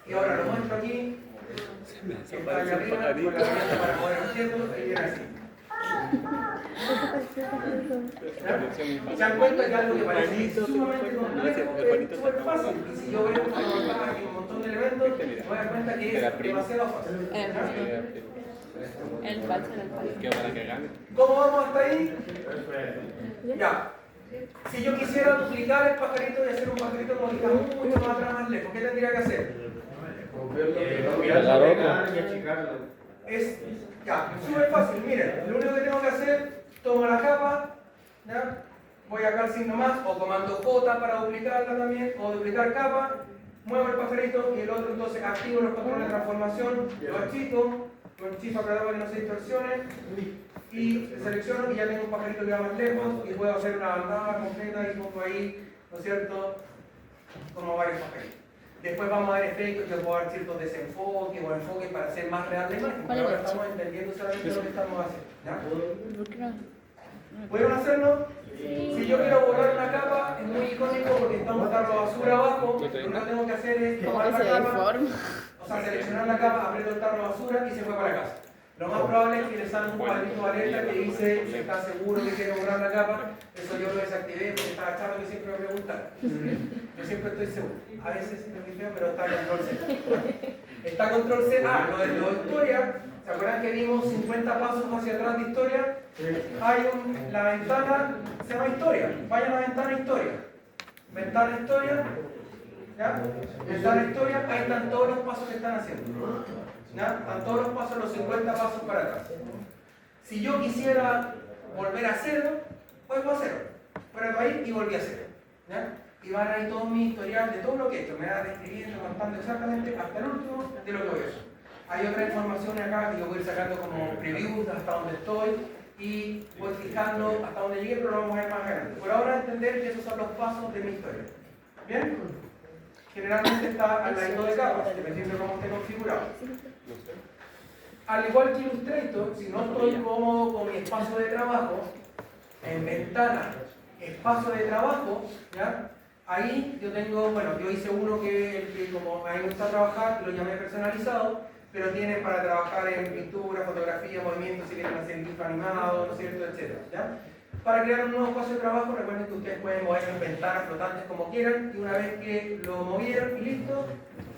Y ahora lo muestro aquí. Está allá arriba, con la herramienta para mover objetos, y viene así. ¿Se dan cuenta que algo que parece sumamente complejo es súper fácil? Y si yo voy a trabajar aquí un montón de elementos, me voy a dar cuenta que es demasiado fácil. El falso, el falso. ¿Cómo vamos hasta ahí? Ya. Si yo quisiera duplicar el pajarito y hacer un pajarito como que está mucho más atrás, más lejos, ¿qué tendría que hacer? Copiarlo y achicarlo. Es ya, súper fácil. Miren, lo único que tengo que hacer, tomo la capa, ¿ya? Voy acá al signo más, o comando J para duplicarla también, o duplicar capa, muevo el pajarito y el otro entonces activo los patrones de transformación, lo achico, para que no se distorsione, y selecciono y ya tengo un pajarito que va más lejos y puedo hacer una bandada completa y pongo ahí, ¿no es cierto?, como varios pajaritos. Después vamos a ver efectos, yo puedo dar ciertos desenfoques o enfoques para hacer más real la imagen. Pero ahora estamos entendiendo solamente lo que estamos haciendo. ¿Ya? ¿Por qué no? ¿Pudieron hacerlo? Si yo quiero borrar una capa, es muy icónico porque está un tarro de basura abajo. Lo que tengo que hacer es tomar la capa, o sea, seleccionar la capa, aprieto el tarro de basura y se fue para la casa. Lo más probable es que le salga un cuadrito de alerta que dice si está seguro que quiere borrar la capa. Eso yo lo desactivé porque estaba chato que siempre me preguntan. Yo siempre estoy seguro. A veces sí me fijeo, pero está control C. Está control C. Ah, lo de historia. ¿Se acuerdan que vimos 50 pasos hacia atrás de historia? Hay la ventana, se llama historia. Vayan a la ventana historia. Ventana historia. ¿Ya? Ventana historia. Ahí están todos los pasos que están haciendo. ¿Ya? Están todos los pasos, los 50 pasos para atrás. Si yo quisiera volver a cero, vuelvo a cero. Fuera ahí y volví a cero. ¿Ya? Y van ahí todo mi historial de todo lo que he hecho. Me va describiendo, contando exactamente hasta el último de lo que voy a hacer. Hay otra información acá que yo voy a ir sacando como previews hasta donde estoy y voy fijando hasta donde llegué, pero lo vamos a ver más adelante. Por ahora entender que esos son los pasos de mi historia. ¿Bien? Generalmente está al lado de capas, dependiendo de cómo esté configurado. Al igual que Illustrator, si no estoy cómodo con mi espacio de trabajo, en ventana, espacio de trabajo, ¿ya? Ahí yo tengo, bueno, yo hice uno que como a mí me gusta trabajar, lo llamé personalizado, pero tiene para trabajar en pintura, fotografía, movimiento, si quieren hacer GIF animado, ¿no es cierto?, etcétera, ¿ya? Para crear un nuevo espacio de trabajo, recuerden que ustedes pueden mover en ventanas flotantes como quieran, y una vez que lo movieron y listo,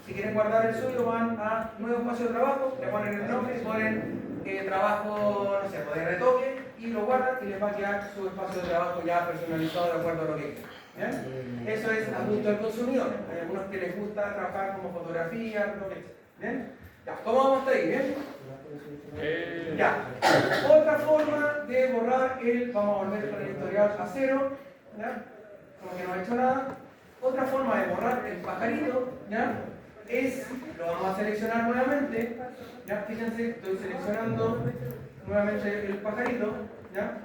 si quieren guardar el suyo, van a nuevo espacio de trabajo, le ponen el nombre y ponen trabajo, no sé, de retoque, y lo guardan y les va a quedar su espacio de trabajo ya personalizado de acuerdo a lo que quieran. ¿Bien? Eso es a gusto del consumidor. Hay algunos que les gusta trabajar como fotografía, lo que sea. ¿Bien? Ya, ¿cómo vamos hasta ahí? ¿Bien? Ya. Otra forma de borrar vamos a volver con el historial a cero, ¿ya? Como que no ha hecho nada. Otra forma de borrar el pajarito, ¿ya? Lo vamos a seleccionar nuevamente, ¿ya? Fíjense, estoy seleccionando nuevamente el pajarito, ¿ya?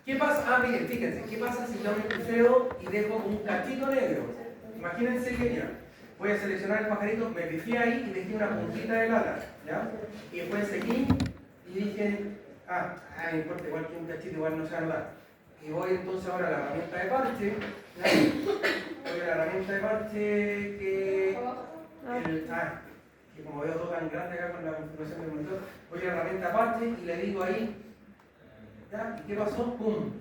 ¿Qué pasa? Ah, miren, fíjense, ¿qué pasa si yo me pifeo y dejo un cachito negro? Imagínense que, mira, voy a seleccionar el pajarito, me pifié ahí y dejé una puntita de lana, ¿ya? Y después seguí y dije, no importa, igual que un cachito, igual no se va a notar. Y voy entonces ahora a la herramienta de parche, ¿ya? Voy a la herramienta de parche que como veo todo tan grande acá con la configuración del monitor, voy a la herramienta de parche y le digo ahí, ¿ya? ¿Y qué pasó? ¡Pum!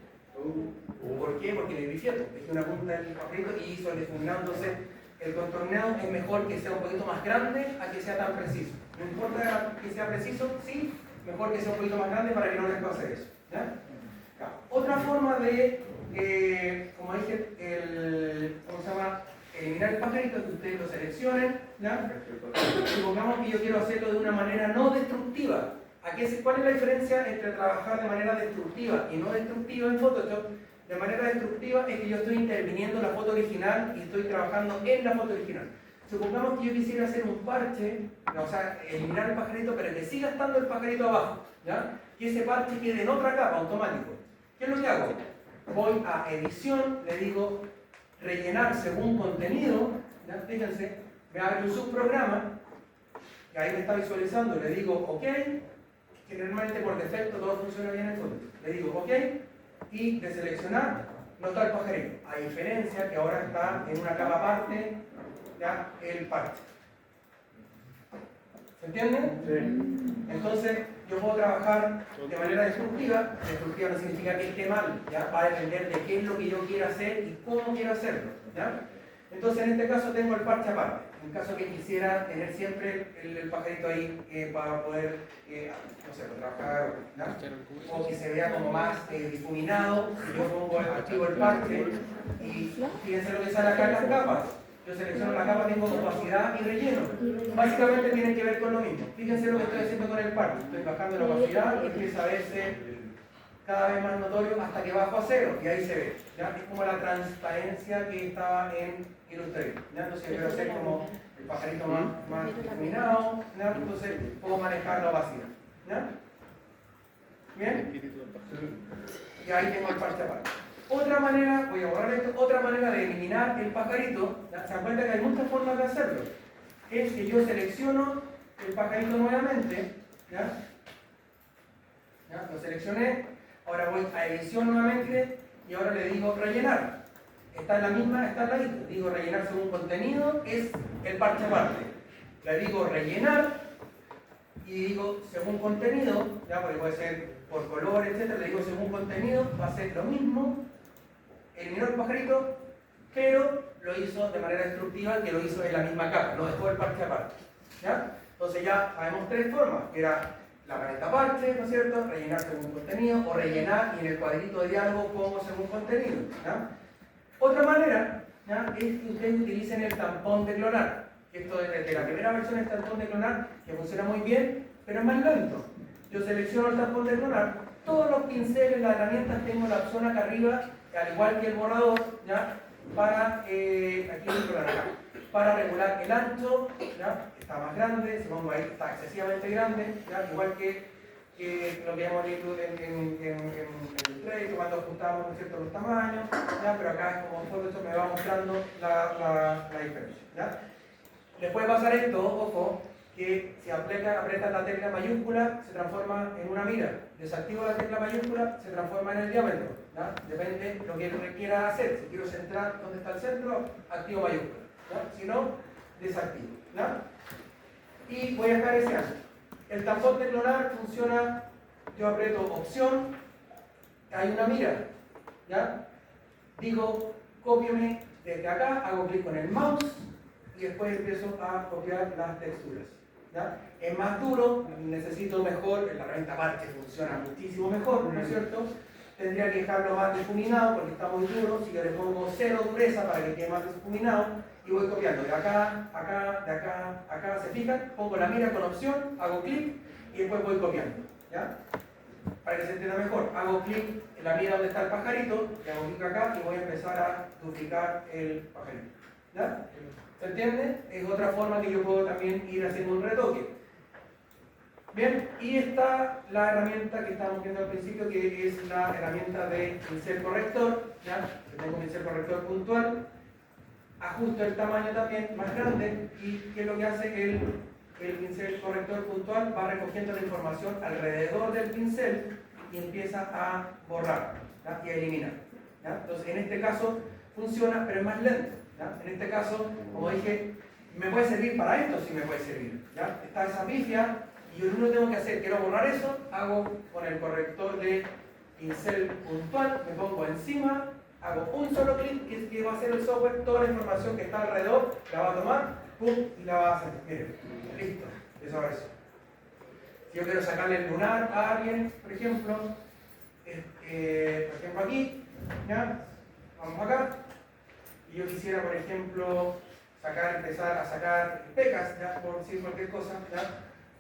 ¿Por qué? Porque le pifié, dejé una punta del pajarito y hizo el difuminándose. El contorneado es mejor que sea un poquito más grande a que sea tan preciso. No importa que sea preciso, sí, mejor que sea un poquito más grande para que no les pase eso. ¿Ya? Otra forma de como dije, ¿cómo se llama? Eliminar el pajarito, que ustedes lo seleccionen, ¿ya? Supongamos que yo quiero hacerlo de una manera no destructiva. ¿Cuál es la diferencia entre trabajar de manera destructiva y no destructiva en Photoshop? De manera destructiva es que yo estoy interviniendo la foto original y estoy trabajando en la foto original. Supongamos que yo quisiera hacer un parche, o sea, eliminar el pajarito, pero que siga estando el pajarito abajo, ¿ya? Que ese parche quede en otra capa automático. ¿Qué es lo que hago? Voy a edición, le digo rellenar según contenido, ¿ya? Fíjense, me abre un subprograma, y ahí me está visualizando, le digo OK, generalmente por defecto todo funciona bien en fondo. Le digo OK, y de seleccionar no está el pajarito, a diferencia que ahora está en una capa aparte, ya, el parche. ¿Se entiende? Sí. Entonces, yo puedo trabajar de manera destructiva. Destructiva no significa que esté mal, ¿ya? Va a depender de qué es lo que yo quiero hacer y cómo quiero hacerlo, ¿ya? Entonces, en este caso tengo el parche aparte. En caso que quisiera tener siempre el pajarito ahí para poder, no sé, trabajar, ¿ya? O que se vea como más difuminado, yo pongo activo el parche y fíjense lo que sale acá en las capas. Yo selecciono la capa, tengo opacidad y relleno. Básicamente tienen que ver con lo mismo. Fíjense lo que estoy haciendo con el parche. Estoy bajando la opacidad y empieza a verse cada vez más notorio hasta que bajo a cero y ahí se ve. ¿Ya? Es como la transparencia que estaba en Illustrator. ¿Ya? Entonces yo quiero hacer como el pajarito más iluminado. ¿Ya? Entonces puedo manejar la opacidad. ¿Ya? ¿Bien? Y ahí tengo el parche aparte. Otra manera, voy a borrar esto, otra manera de eliminar el pajarito, ¿ya? Se dan cuenta que hay muchas formas de hacerlo. Es que yo selecciono el pajarito nuevamente, ¿ya? ¿Ya? Lo seleccioné, ahora voy a edición nuevamente y ahora le digo rellenar. Está en la misma, está al ladito. Digo rellenar según contenido, es el parche aparte. Le digo rellenar y digo según contenido, ¿ya? Porque puede ser por color, etcétera. Le digo según contenido, va a ser lo mismo. Eliminó el pajarito, pero lo hizo de manera destructiva, que lo hizo en la misma capa, no dejó el parche aparte. ¿Ya? Entonces ya sabemos tres formas, que era la paleta parche, ¿no es cierto? Rellenar según contenido, o rellenar y en el cuadrito de diálogo pongo según contenido. ¿Ya? Otra manera, ¿ya? Es que ustedes utilicen el tampón de clonar. Esto desde la primera versión del tampón de clonar, que funciona muy bien, pero es más lento. Yo selecciono el tampón de clonar, todos los pinceles, las herramientas, tengo la opción acá arriba, al igual que el borrador, ¿ya? Para, para regular el ancho, ¿ya? Está más grande, si pongo ahí está excesivamente grande, ¿ya? Igual que lo que llamamos en el crédito, cuando ajustamos, ¿no es cierto?, los tamaños, ¿ya? Pero acá es como todo esto me va mostrando la diferencia, ¿ya? Les puede pasar esto, ojo, que si apretas la tecla mayúscula se transforma en una mira, desactivo la tecla mayúscula se transforma en el diámetro, ¿ya? Depende de lo que requiera hacer. Si quiero centrar donde está el centro, activo mayúscula, ¿ya? Si no, desactivo, ¿ya? Y voy a dejar ese ancho. El tampón de clonar funciona, yo aprieto opción, hay una mira, ¿ya? Digo, cópiame desde acá, hago clic con el mouse y después empiezo a copiar las texturas. ¿Ya? Es más duro, necesito mejor, la herramienta parche funciona muchísimo mejor, ¿no es cierto? Tendría que dejarlo más difuminado porque está muy duro, si yo le pongo cero dureza para que quede más difuminado y voy copiando de acá, acá, de acá, acá, ¿se fijan? Pongo la mira con opción, hago clic y después voy copiando, ¿ya? Para que se entienda mejor, hago clic en la mira donde está el pajarito, le hago clic acá y voy a empezar a duplicar el pajarito, ¿ya? ¿Se entiende? Es otra forma que yo puedo también ir haciendo un retoque. Bien, y está la herramienta que estábamos viendo al principio, que es la herramienta de pincel corrector. ¿Ya? Yo tengo un pincel corrector puntual, ajusto el tamaño también más grande, y ¿qué es lo que hace? El pincel corrector puntual va recogiendo la información alrededor del pincel y empieza a borrar, ¿ya? Y a eliminar. ¿Ya? Entonces, en este caso funciona, pero es más lento. ¿Ya? En este caso, como dije, ¿me puede servir para esto? Sí me puede servir. ¿Ya? Está esa pifia y yo lo único que tengo que hacer, quiero borrar eso, hago con el corrector de pincel puntual, me pongo encima, hago un solo clic, que va a hacer el software, toda la información que está alrededor, la va a tomar, pum, y la va a hacer. Miren, listo, desapareció. Si yo quiero sacarle el lunar a alguien, por ejemplo aquí, ¿ya? Vamos acá. Y yo quisiera, por ejemplo, empezar a sacar pecas, ¿ya? Por decir cualquier cosa, ¿ya?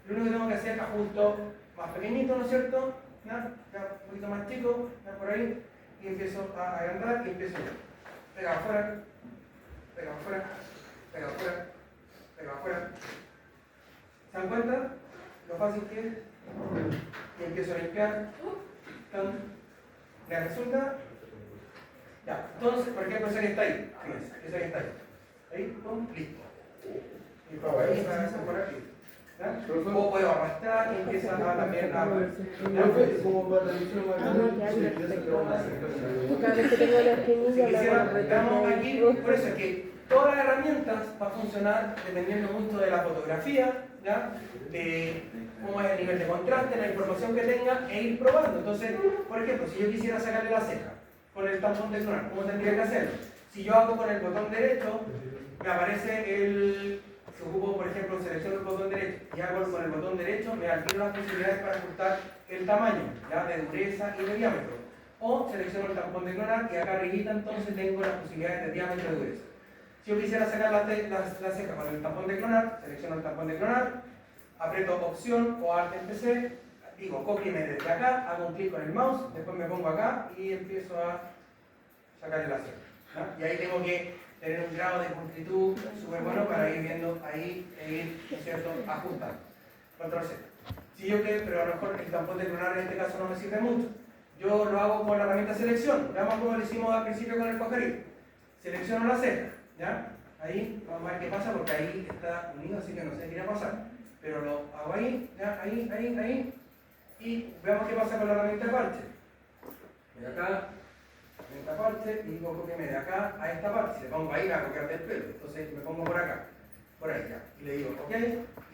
Lo único que tengo que hacer es ajusto más pequeñito, ¿no es cierto? ¿Ya? Ya un poquito más chico, ¿ya? Por ahí, y empiezo a agrandar y empiezo ya. Pega afuera, pega afuera, pega afuera, pega afuera. ¿Se dan cuenta? Lo fácil que es. Y empiezo a limpiar. ¿Les resulta? Ya, entonces, por ejemplo, esa que está ahí. Fíjense, esa que está ahí. Ahí, pum, listo. Y por ahí, por aquí. ¿Ya? O puedo arrastrar y empieza a también a... Como para realizar Cada vez que tengo la espinilla, me hago los Veamos aquí, retornos. por eso es que todas las herramientas van a funcionar dependiendo mucho de la fotografía, ¿ya? De cómo es el nivel de contraste, la información que tenga e ir probando. Entonces, por ejemplo, si yo quisiera sacarle la ceja con el tampón de clonar, ¿cómo tendría que hacerlo? Si yo hago con el botón derecho, me aparece el... Si ocupo, por ejemplo, selecciono el botón derecho y hago con el botón derecho, me da las posibilidades para ajustar el tamaño, ¿ya? De dureza y de diámetro. O selecciono el tampón de clonar y acá arribita entonces tengo las posibilidades de diámetro y de dureza. Si yo quisiera sacar la ceja con el tampón de clonar, selecciono el tampón de clonar, aprieto opción o alt en PC, digo cópieme desde acá, hago un clic con el mouse, después me pongo acá y empiezo a sacarle la ceja, ¿no? Y ahí tengo que tener un grado de pulcritud súper bueno para ir viendo ahí e ir, ¿no es cierto?, ajustando. Control Z. Si yo que, pero a lo mejor el tampón de clonar en este caso no me sirve mucho. Yo lo hago con la herramienta selección. Veamos cómo lo hicimos al principio con el pajarito. Selecciono la ceja, ¿ya? Ahí, vamos a ver qué pasa porque ahí está unido, así que no sé qué irá a pasar. Pero lo hago ahí, ¿ya? Ahí. Y veamos qué pasa con la herramienta de parche. De acá, herramienta parche, y digo cópiame de acá a esta parte. Si le pongo ahí, va a copiar del pelo. Entonces me pongo por acá, por ahí ya. Y le digo ok,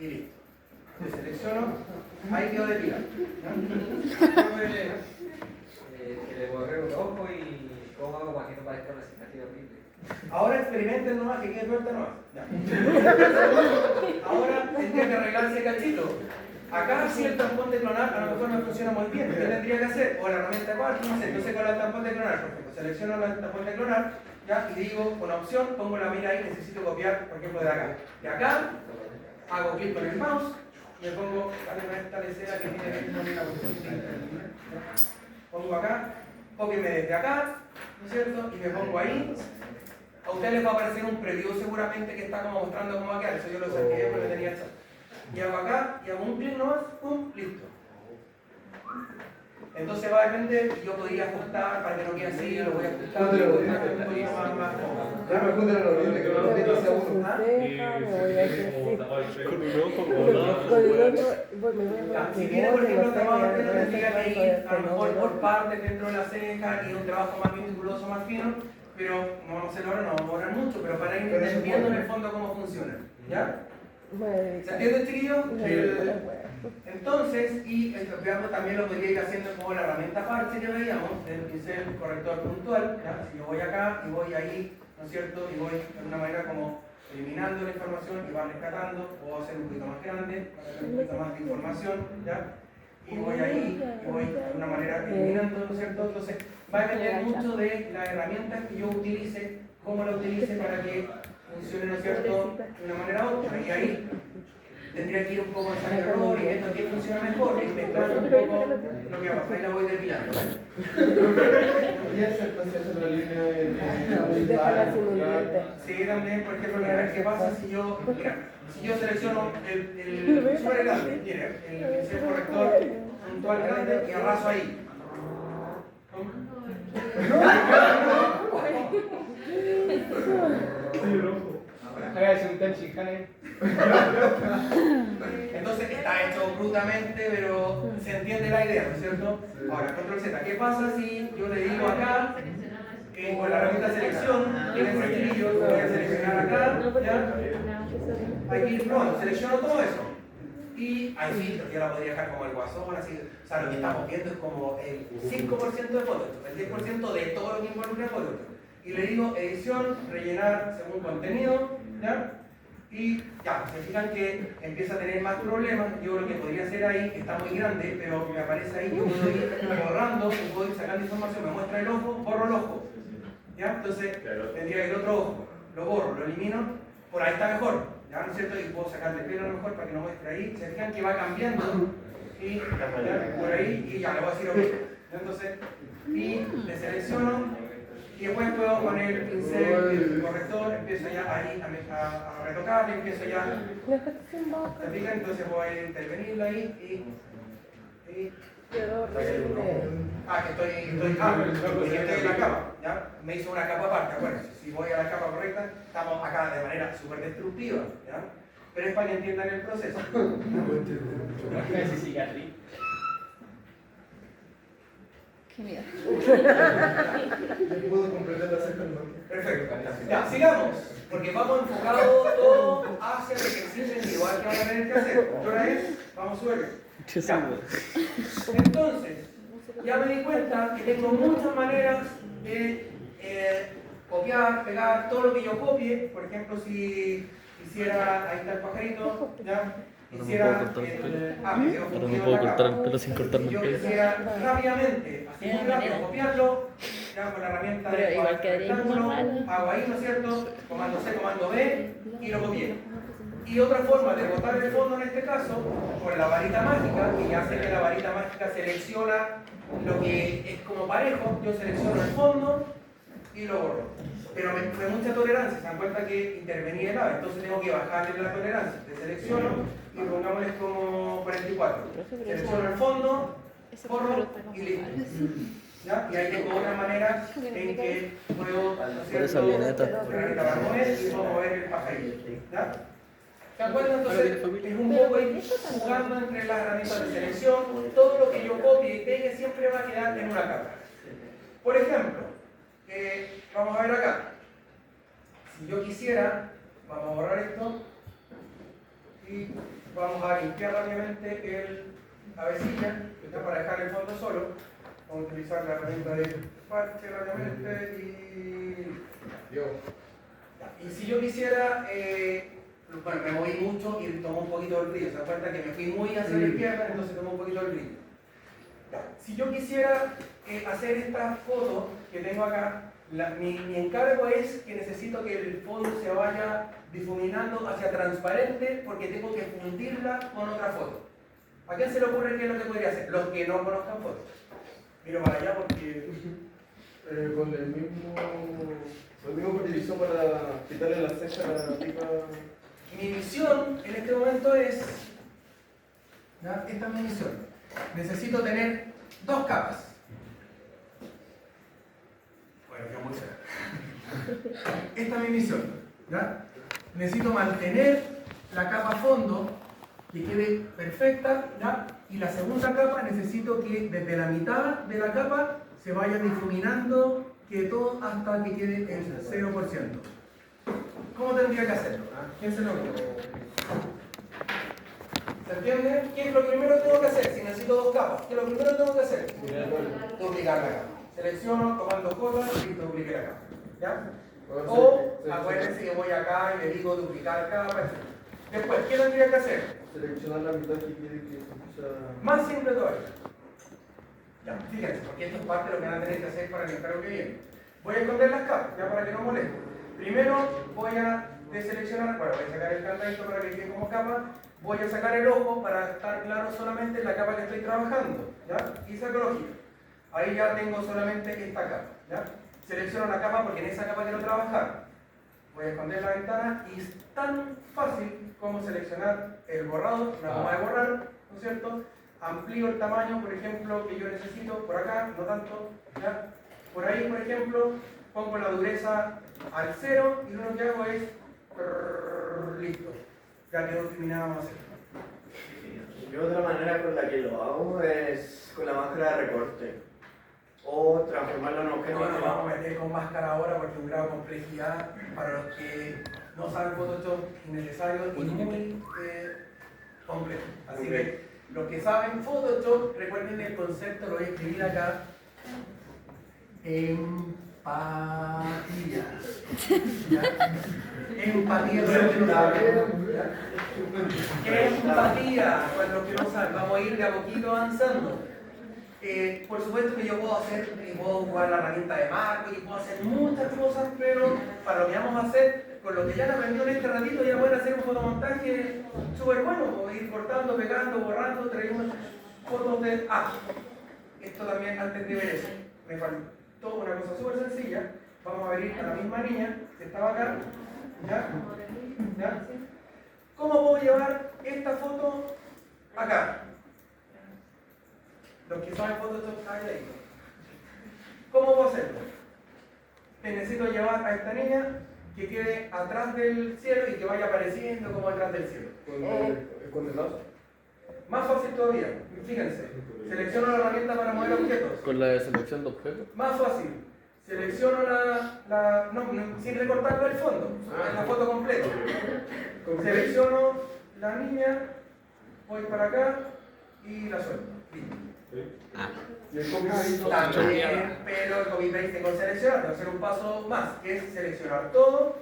y listo. Le selecciono, ahí quedó depilado. Que le borré un ojo y cómo hago para que no parezca una cicatriz horrible. Ahora experimenten nomás, que quede suelta nomás. Ya. Ahora tendría que arreglar ese cachito. Acá si el tampón de clonar a lo mejor no funciona muy bien. ¿Qué tendría que hacer? O la herramienta 4, no sé. Entonces con el tampón de clonar, por ejemplo, selecciono el tampón de clonar, ya, y digo con opción, pongo la mira ahí, necesito copiar, por ejemplo, de acá. De acá, hago clic con el mouse, me pongo, esta lecera que tiene que poner la posición. Pongo acá, cópieme desde acá, ¿no es cierto? Y me pongo ahí. A ustedes les va a aparecer un preview seguramente que está como mostrando cómo va a quedar. Eso yo lo saqué porque lo tenía hecho. Y hago acá, y hago un clic nomás, pum, listo. Entonces va a depender, yo podría ajustar para que no quede así, lo voy a ajustar, lo voy a hacer un poquito más cómodo. Ya me juntan los dientes, que no los dientes sea uno. Con un ojo Con el otro, bueno, me voy a Ya, si viene, por ejemplo, trabajo que no tendría que ir a lo mejor por partes dentro de la ceja y un trabajo más meticuloso, más fino, pero no vamos a hacerlo ahora, no vamos a borrar mucho, pero para ir entendiendo en el fondo cómo funciona. ¿Ya? ¿Se entiende, chiquillos? Entonces, y veamos, también lo podría ir haciendo como la herramienta parche que veíamos, del pincel corrector puntual. ¿Ya? Si yo voy acá y voy ahí, ¿no es cierto? Y voy de una manera como eliminando la información y va rescatando, o hacer un poquito más grande para tener un poquito más de información, ¿ya? Y voy ahí y voy de una manera eliminando, ¿no es cierto? Entonces, va a depender mucho de las herramientas que yo utilice, cómo la utilice para que funcione, ¿no es cierto?, de una manera óptima. Y ahí tendría que ir un poco en error y viendo qué funciona mejor, y mezclando un poco lo que va a pasar y la voy depilando. Ya se está haciendo la línea Déjala sin un diente. Sí, también, por ejemplo, mira, ¿qué pasa si yo, mira, si yo selecciono el super grande, mira, el pincel corrector puntual grande y arraso ahí? Hágase un touch Entonces está hecho brutamente, pero se entiende la idea, ¿no es cierto? Ahora, control Z, ¿qué pasa si yo le digo acá, con la herramienta selección, tienen sencillo, voy a seleccionar acá, ¿ya? Aquí, no, selecciono todo eso. Y hay filtros, ya la podría dejar como el guasón, así. O sea, lo que estamos viendo es como el 5% de Photoshop, el 10% de todo lo que involucra Photoshop. Y le digo edición, rellenar según contenido, ¿ya? Y ya, se fijan que empieza a tener más problemas. Yo lo que podría hacer ahí está muy grande, pero me aparece ahí, yo puedo ir borrando, puedo ir sacando información, me muestra el ojo, borro el ojo. ¿Ya? Entonces tendría el otro ojo, lo borro, lo elimino, por ahí está mejor, ¿ya? ¿No es cierto? Y puedo sacarle el pelo a lo mejor para que no muestre ahí. Se fijan que va cambiando y ya, por ahí y ya le voy a decir ok. Entonces, y le selecciono. Y después puedo poner el pincel, el corrector, empiezo ya ahí a retocar, empiezo ya. ¿Se fijan? Entonces voy a intervenirlo ahí y Quedó horrible. Porque estoy en la capa, ¿ya? Me hizo una capa aparte, acuérdense. Si voy a la capa correcta, estamos acá de manera súper destructiva, ¿ya? Pero es para que entiendan el proceso. Qué miedo. Yo puedo comprender la segunda. Perfecto. Ya, sigamos, porque vamos enfocados todo hacia el ejercicio individual que vamos a tener que hacer. ¿Qué hora es? Vamos a subir. Ya. Entonces, ya me di cuenta que tengo muchas maneras de copiar, pegar, todo lo que yo copie. Por ejemplo, si hiciera, ahí está el pajarito, ¿ya? Hiciera me quedo Ahora no fundido puedo en la cortar el capa. pelo sin cortarme Si yo el pelo. quisiera rápidamente, así muy rápido, copiarlo, ya con la herramienta Pero de igual quedaría rectángulo, normal. hago ahí, ¿no es cierto? Comando C, comando B y lo copié. Y otra forma de botar el fondo en este caso, con la varita mágica, que ya sé que la varita mágica selecciona lo que es como parejo, yo selecciono el fondo y lo borro. Pero me fue mucha tolerancia, se dan cuenta que intervení el ave, entonces tengo que bajarle la tolerancia. Le selecciono y pongámosle como 44. Selecciono el fondo, borro y listo. ¿Ya? Y ahí tengo otra manera en que puedo hacer esa avioneta. para mover y puedo mover el pajarito. ¿Ya? ¿Se acuerdan? Entonces es un poco ir jugando entre las herramientas de selección. Todo lo que yo copie y pegue siempre va a quedar en una capa. Por ejemplo, vamos a ver acá. Si yo quisiera, vamos a borrar esto y vamos a limpiar rápidamente el avecilla, ya para dejar el fondo solo. Vamos a utilizar la herramienta de parche rápidamente y si yo quisiera, bueno, me moví mucho y tomó un poquito del brillo. Se dan cuenta que me fui muy hacia la izquierda, entonces tomó un poquito del brillo. Si yo quisiera hacer esta foto que tengo acá, mi encargo es que necesito que el fondo se vaya difuminando hacia transparente porque tengo que fundirla con otra foto. ¿A quién se le ocurre qué es lo que podría hacer? Los que no conozcan fotos. Miro para allá porque... Con el mismo que utilizó para quitarle la ceja a la tipa. Mi misión en este momento es... ¿ya? Esta es mi misión. Necesito tener dos capas. Bueno, quedó muy cerca. Esta es mi misión. ¿Ya? Necesito mantener la capa fondo que quede perfecta, ¿ya? Y la segunda capa necesito que desde la mitad de la capa se vaya difuminando que todo hasta que quede el 0%. ¿Cómo tendría que hacerlo? ¿Quién se lo ocurre? ¿Se entiende? ¿Qué es lo primero que tengo que hacer? Si necesito dos capas, ¿qué es lo primero que tengo que hacer? Duplicar la capa. Selecciono, comando J y duplique la capa. ¿Ya? O acuérdense que voy acá y le digo duplicar capa, etc. Después, ¿qué tendría que hacer? Seleccionar la mitad que quiere que se puso. Más simple todavía. Ya, fíjense, porque esto es parte de lo que van a tener que hacer para el encargo que viene. Voy a esconder las capas, ya para que no moleste. Primero voy a deseleccionar, bueno, voy a sacar el candadito para que quede como capa. Voy a sacar el ojo para estar claro solamente en la capa que estoy trabajando. ¿Ya? Y saco el ojito. Ahí ya tengo solamente esta capa. ¿Ya? Selecciono la capa porque en esa capa quiero trabajar. Voy a esconder la ventana y es tan fácil como seleccionar el borrado, la goma de borrar, ¿no es cierto? Amplío el tamaño, por ejemplo, que yo necesito por acá, no tanto, ¿ya? Por ahí, por ejemplo, pongo la dureza al 0 y lo único que hago es listo, ya quedó terminado más. Yo otra manera con la que lo hago es con la máscara de recorte o transformarlo en un objeto. No nos vamos a meter con máscara ahora porque un grado de complejidad para los que no saben Photoshop es innecesario y muy complejo. Así que los que saben Photoshop, recuerden el concepto, lo voy a escribir acá. ¿Ya? Empatía. Empatía, para los que no saben, vamos a ir de a poquito avanzando. Por supuesto que yo puedo puedo jugar la herramienta de marco y puedo hacer muchas cosas, pero para lo que vamos a hacer, con lo que ya han aprendido en este ratito, ya pueden hacer un fotomontaje súper bueno, o ir cortando, pegando, borrando, trayendo fotos de... Esto también antes de ver eso, me faltó una cosa súper sencilla. Vamos a venir a la misma niña que estaba acá. ¿Ya? ¿Ya? ¿Cómo puedo llevar esta foto acá? Los que saben fotos están ahí. ¿Cómo puedo hacerlo? Necesito llevar a esta niña que quede atrás del cielo y que vaya apareciendo como atrás del cielo. ¿Con el lazo? Más fácil todavía, fíjense. Selecciono la herramienta para mover objetos. Con la de selección de objetos. Más fácil. Selecciono sin recortarlo del fondo, es la foto completa. Selecciono la niña, voy para acá y la suelto. Listo. ¿Y el copy-paste? También, pero el copy-paste con seleccionar, voy a hacer un paso más, que es seleccionar todo,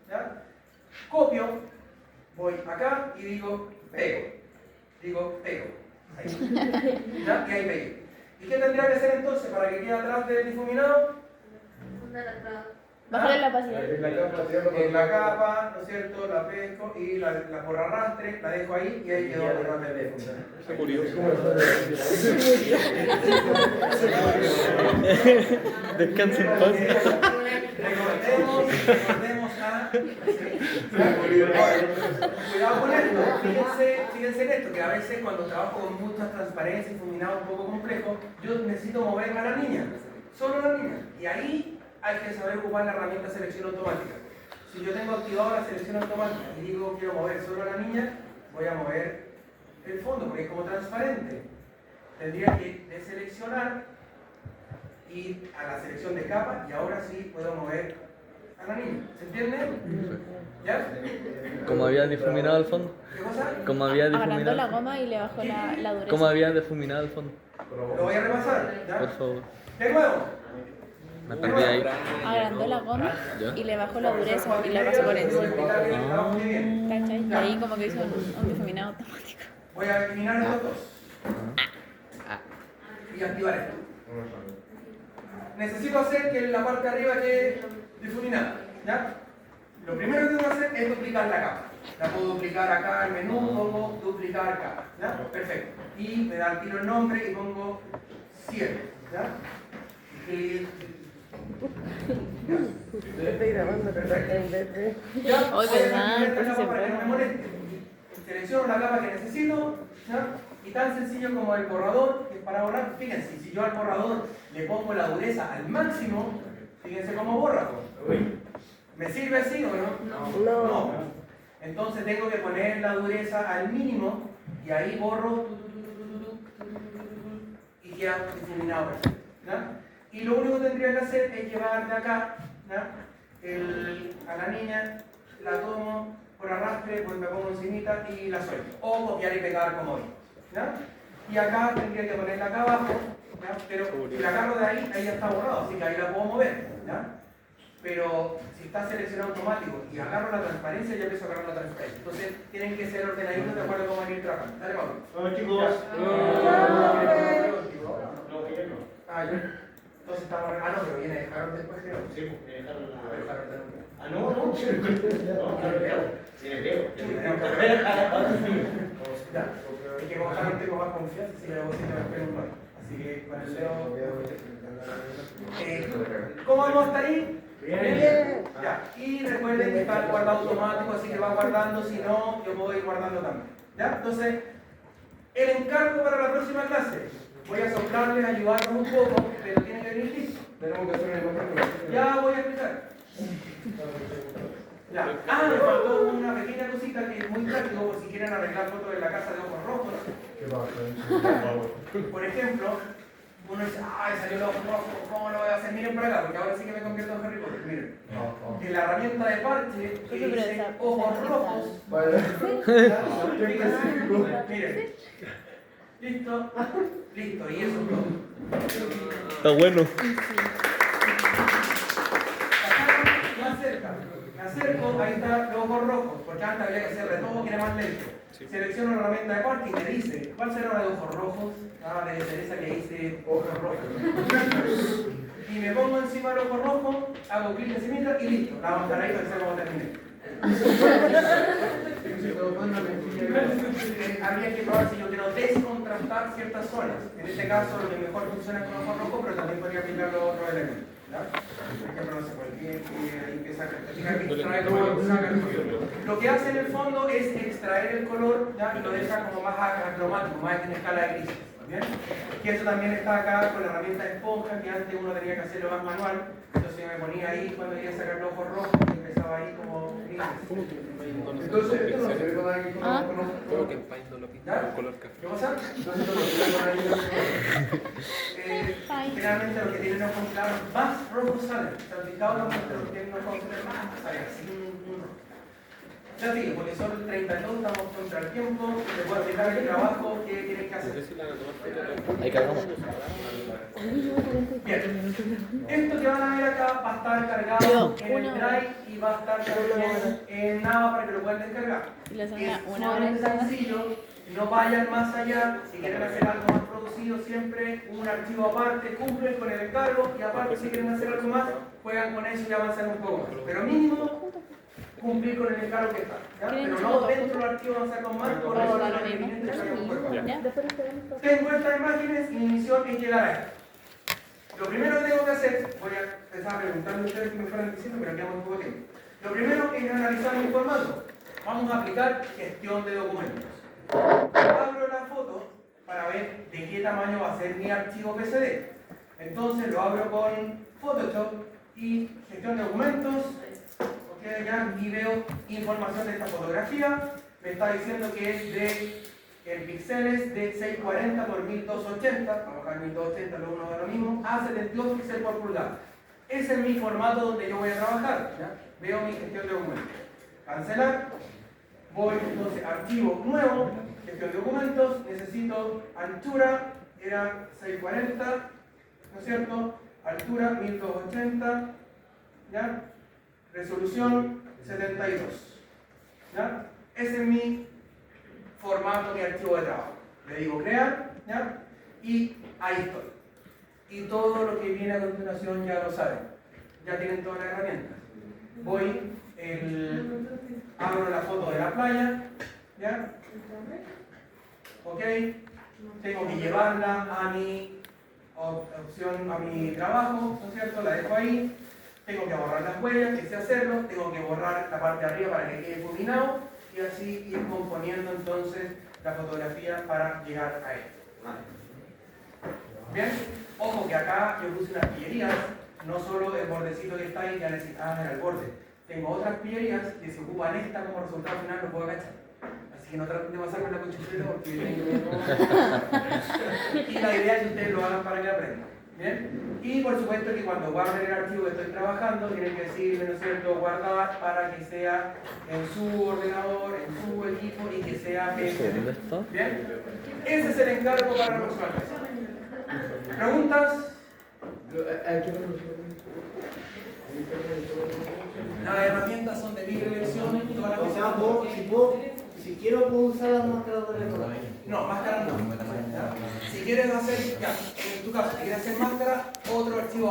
¿ya? Copio, voy acá y digo pego. Ahí. ¿Ya? Y ahí pegué. ¿Y qué tendría que hacer entonces para que quede atrás del difuminado? Bajarle la opacidad. En la capa, ¿no es cierto? La pesco y la por arrastre, la dejo ahí y ahí quedó detrás del difuminado. Está curioso. Descansa en paz. Recordemos a... Cuidado con esto, fíjense en esto, que a veces cuando trabajo con muchas transparencias y difuminados un poco complejos, yo necesito mover a la niña, solo a la niña, y ahí hay que saber ocupar la herramienta selección automática. Si yo tengo activada la selección automática y digo quiero mover solo a la niña, voy a mover el fondo porque es como transparente. Tendría que deseleccionar, ir a la selección de capa y ahora sí puedo mover a la niña. ¿Se entiende? ¿Ya? Como había difuminado el fondo. ¿Qué cosa? Como había Agrandó la difuminado. goma y le bajó la dureza. Como había difuminado el fondo. Lo voy a repasar. ¿Ya? Por favor. De nuevo. Me perdí ahí. Agrandó la goma ¿Ya? y le bajó la dureza y la pasó por encima. Muy bien. ¿Cachai? Y ahí como que hizo un difuminado automático. Voy a eliminar estos dos. Y activar esto. Necesito hacer que la parte de arriba quede difuminada. ¿Ya? Lo primero que tengo que hacer es duplicar la capa. La puedo duplicar acá en menú, pongo duplicar capa. ¿Ya? Perfecto. Y me da el tiro el nombre y pongo 7. ¿Ya? Y... Estoy grabando, pero en vez de... Ya, Oye, voy a ¿verdad? eliminar esta Entonces capa se para que no me moleste. Selecciono la capa que necesito, ¿ya? Y tan sencillo como el borrador, que es para borrar. Fíjense, si yo al borrador le pongo la dureza al máximo, fíjense cómo borra. ¿Me sirve así o no? No. Entonces tengo que poner la dureza al mínimo y ahí borro y queda difuminado perfecto. ¿Ya? Y lo único que tendría que hacer es llevar de acá, ¿ya? A la niña, la tomo por arrastre, pues me pongo encimita y la suelto. O copiar y pegar como vimos. ¿Ya? Y acá tendría que ponerla acá abajo, ¿ya? Pero si la agarro de ahí, ahí ya está borrado, así que ahí la puedo mover. ¿Ya? Pero si está seleccionado automático y agarro la transparencia, ya empiezo a agarrar la transparencia. Entonces tienen que ser ordenaditos de acuerdo a cómo van a ir trabajando. Dale, Pablo. Hola chicos. Ya. Entonces estamos... no, pero viene de Harold después, creo. Sí, pues, dejaron A ver, Harold, dale. no, tiene veo. Ya. Es que como Harold tengo más confianza, así que la vocita me espera un rato. Así que con el Leo... ¿Cómo vamos hasta ahí? Bien. Ya. Y recuerden que está el guardado automático, así que va guardando, si no, yo me voy guardando también. ¿Ya? Entonces, el encargo para la próxima clase. Voy a soplarles, ayudarlos un poco, pero tiene que venir listo. Tenemos que hacer una imagen. Ya voy a explicar. Ya. Me faltó una pequeña cosita que es muy práctico por si quieren arreglar fotos de la casa de ojos rojos. Por ejemplo, uno dice, salió el ojo rojo, ¿cómo lo voy a hacer? Miren por acá, porque ahora sí que me convierto en Harry Potter. Miren. En la herramienta de parche que dice ojos rojos. Miren. Listo. Listo, y eso es todo. Está bueno. Sí. ejemplo, ahí está los ojos rojos, porque antes había que hacer de todo, que era más lento. Selecciono la herramienta de parking y me dice, ¿cuál será la de ojos rojos? Ah, debe ser esa que dice ojos rojos. Y me pongo encima del ojo rojo, hago clic encima y listo. La vamos a dejar ahí para que sea como terminé. Habría que probar si yo quiero descontrastar ciertas zonas. En este caso, lo que mejor funciona con ojo rojo, pero también podría aplicar los otros elementos. ¿Ya? Por ejemplo, no sé, cualquier que saca, que extrae el color, saca el color. Lo que hace en el fondo es extraer el color, ¿ya? Y lo deja como más acromático, más en escala de grises. ¿Bien? Y eso también está acá con la herramienta de esponja, que antes uno tenía que hacerlo más manual. Entonces yo me ponía ahí cuando quería sacar los ojos rojos y empezaba ahí como grises. Entonces, esto no se ve con alguien Ah. Creo que el paint no lo pinta ¿Ya? con color café. ¿Qué pasa? Entonces, esto no se ve con alguien. Generalmente los que tienen ojos claros más rojos salen. ¿Se han fijado los que tienen ojos claros? Salen así un rojo. Ya digo, porque son el 32, estamos contra el tiempo. Les voy a explicar el trabajo que tienen que hacer. Ahí cargamos. Bien, esto que van a ver acá va a estar cargado en el Drive y va a estar también en Nava para que lo puedan descargar. Y la Es zona una hora sumamente entrada. sencillo, no vayan más allá, si quieren hacer algo más producido siempre, un archivo aparte, cumplen con el encargo y aparte si quieren hacer algo más, juegan con eso y avanzan un poco más. Pero mínimo, cumplir con el encargo que está, ¿ya? Pero no dentro del archivo avanzar con más, por eso da es lo lo que mismo. viene de un juego. ¿Ya? Tengo estas imágenes y mi misión es llegar a esto. Lo primero que tengo que hacer, voy a empezar preguntando a ustedes que me fueran diciendo, pero quedamos un poco de tiempo. Lo primero es analizar mi formato. Vamos a aplicar gestión de documentos. Abro la foto para ver de qué tamaño va a ser mi archivo PSD. Entonces lo abro con Photoshop y gestión de documentos. Ok, ya, y veo información de esta fotografía. Me está diciendo que es de en píxeles de 640 por 1280, vamos a bajar 1280, lo uno de lo mismo, a 72 píxeles por pulgada. Ese es mi formato donde yo voy a trabajar. ¿Ya? Veo mi gestión de documentos. Cancelar. Voy entonces a archivo nuevo, gestión de documentos, necesito anchura, era 640, ¿no es cierto? Altura 1280, ¿ya? Resolución 72, ¿ya? Ese es mi formato, mi archivo de trabajo. Le digo crear, ¿ya? Y ahí estoy. Y todo lo que viene a continuación ya lo saben. Ya tienen todas las herramientas. Voy, abro la foto de la playa, ¿ya? Ok. Tengo que llevarla a mi opción, a mi trabajo, ¿no es cierto? La dejo ahí. Tengo que borrar las huellas, que sé hacerlo. Tengo que borrar la parte de arriba para que quede fulminado. Y así ir componiendo entonces la fotografía para llegar a esto. Bien, ojo que acá yo puse unas pillerías, no solo el bordecito que está ahí, ya necesitaba en el borde. Tengo otras pillerías que se ocupan esta como resultado final, no puedo agachar. Así que no traten de pasarme la cuchillera porque tengo. Y la idea es que ustedes lo hagan para que aprendan. ¿Bien? Y por supuesto que cuando guarden el archivo que estoy trabajando, tienen que decirme, ¿no es cierto?, guardar para que sea en su ordenador, en su equipo y que sea ¿Dónde está? ¿Bien? Ese es el encargo para la próxima clase. ¿Preguntas? Las herramientas son de libre elección y todas las O sea, cosas. si quiero puedo usar las máscaras de recorte. No, máscara no. ¿Ya? Si quieres hacer, ya, en tu caso, si quieres hacer máscara, otro archivo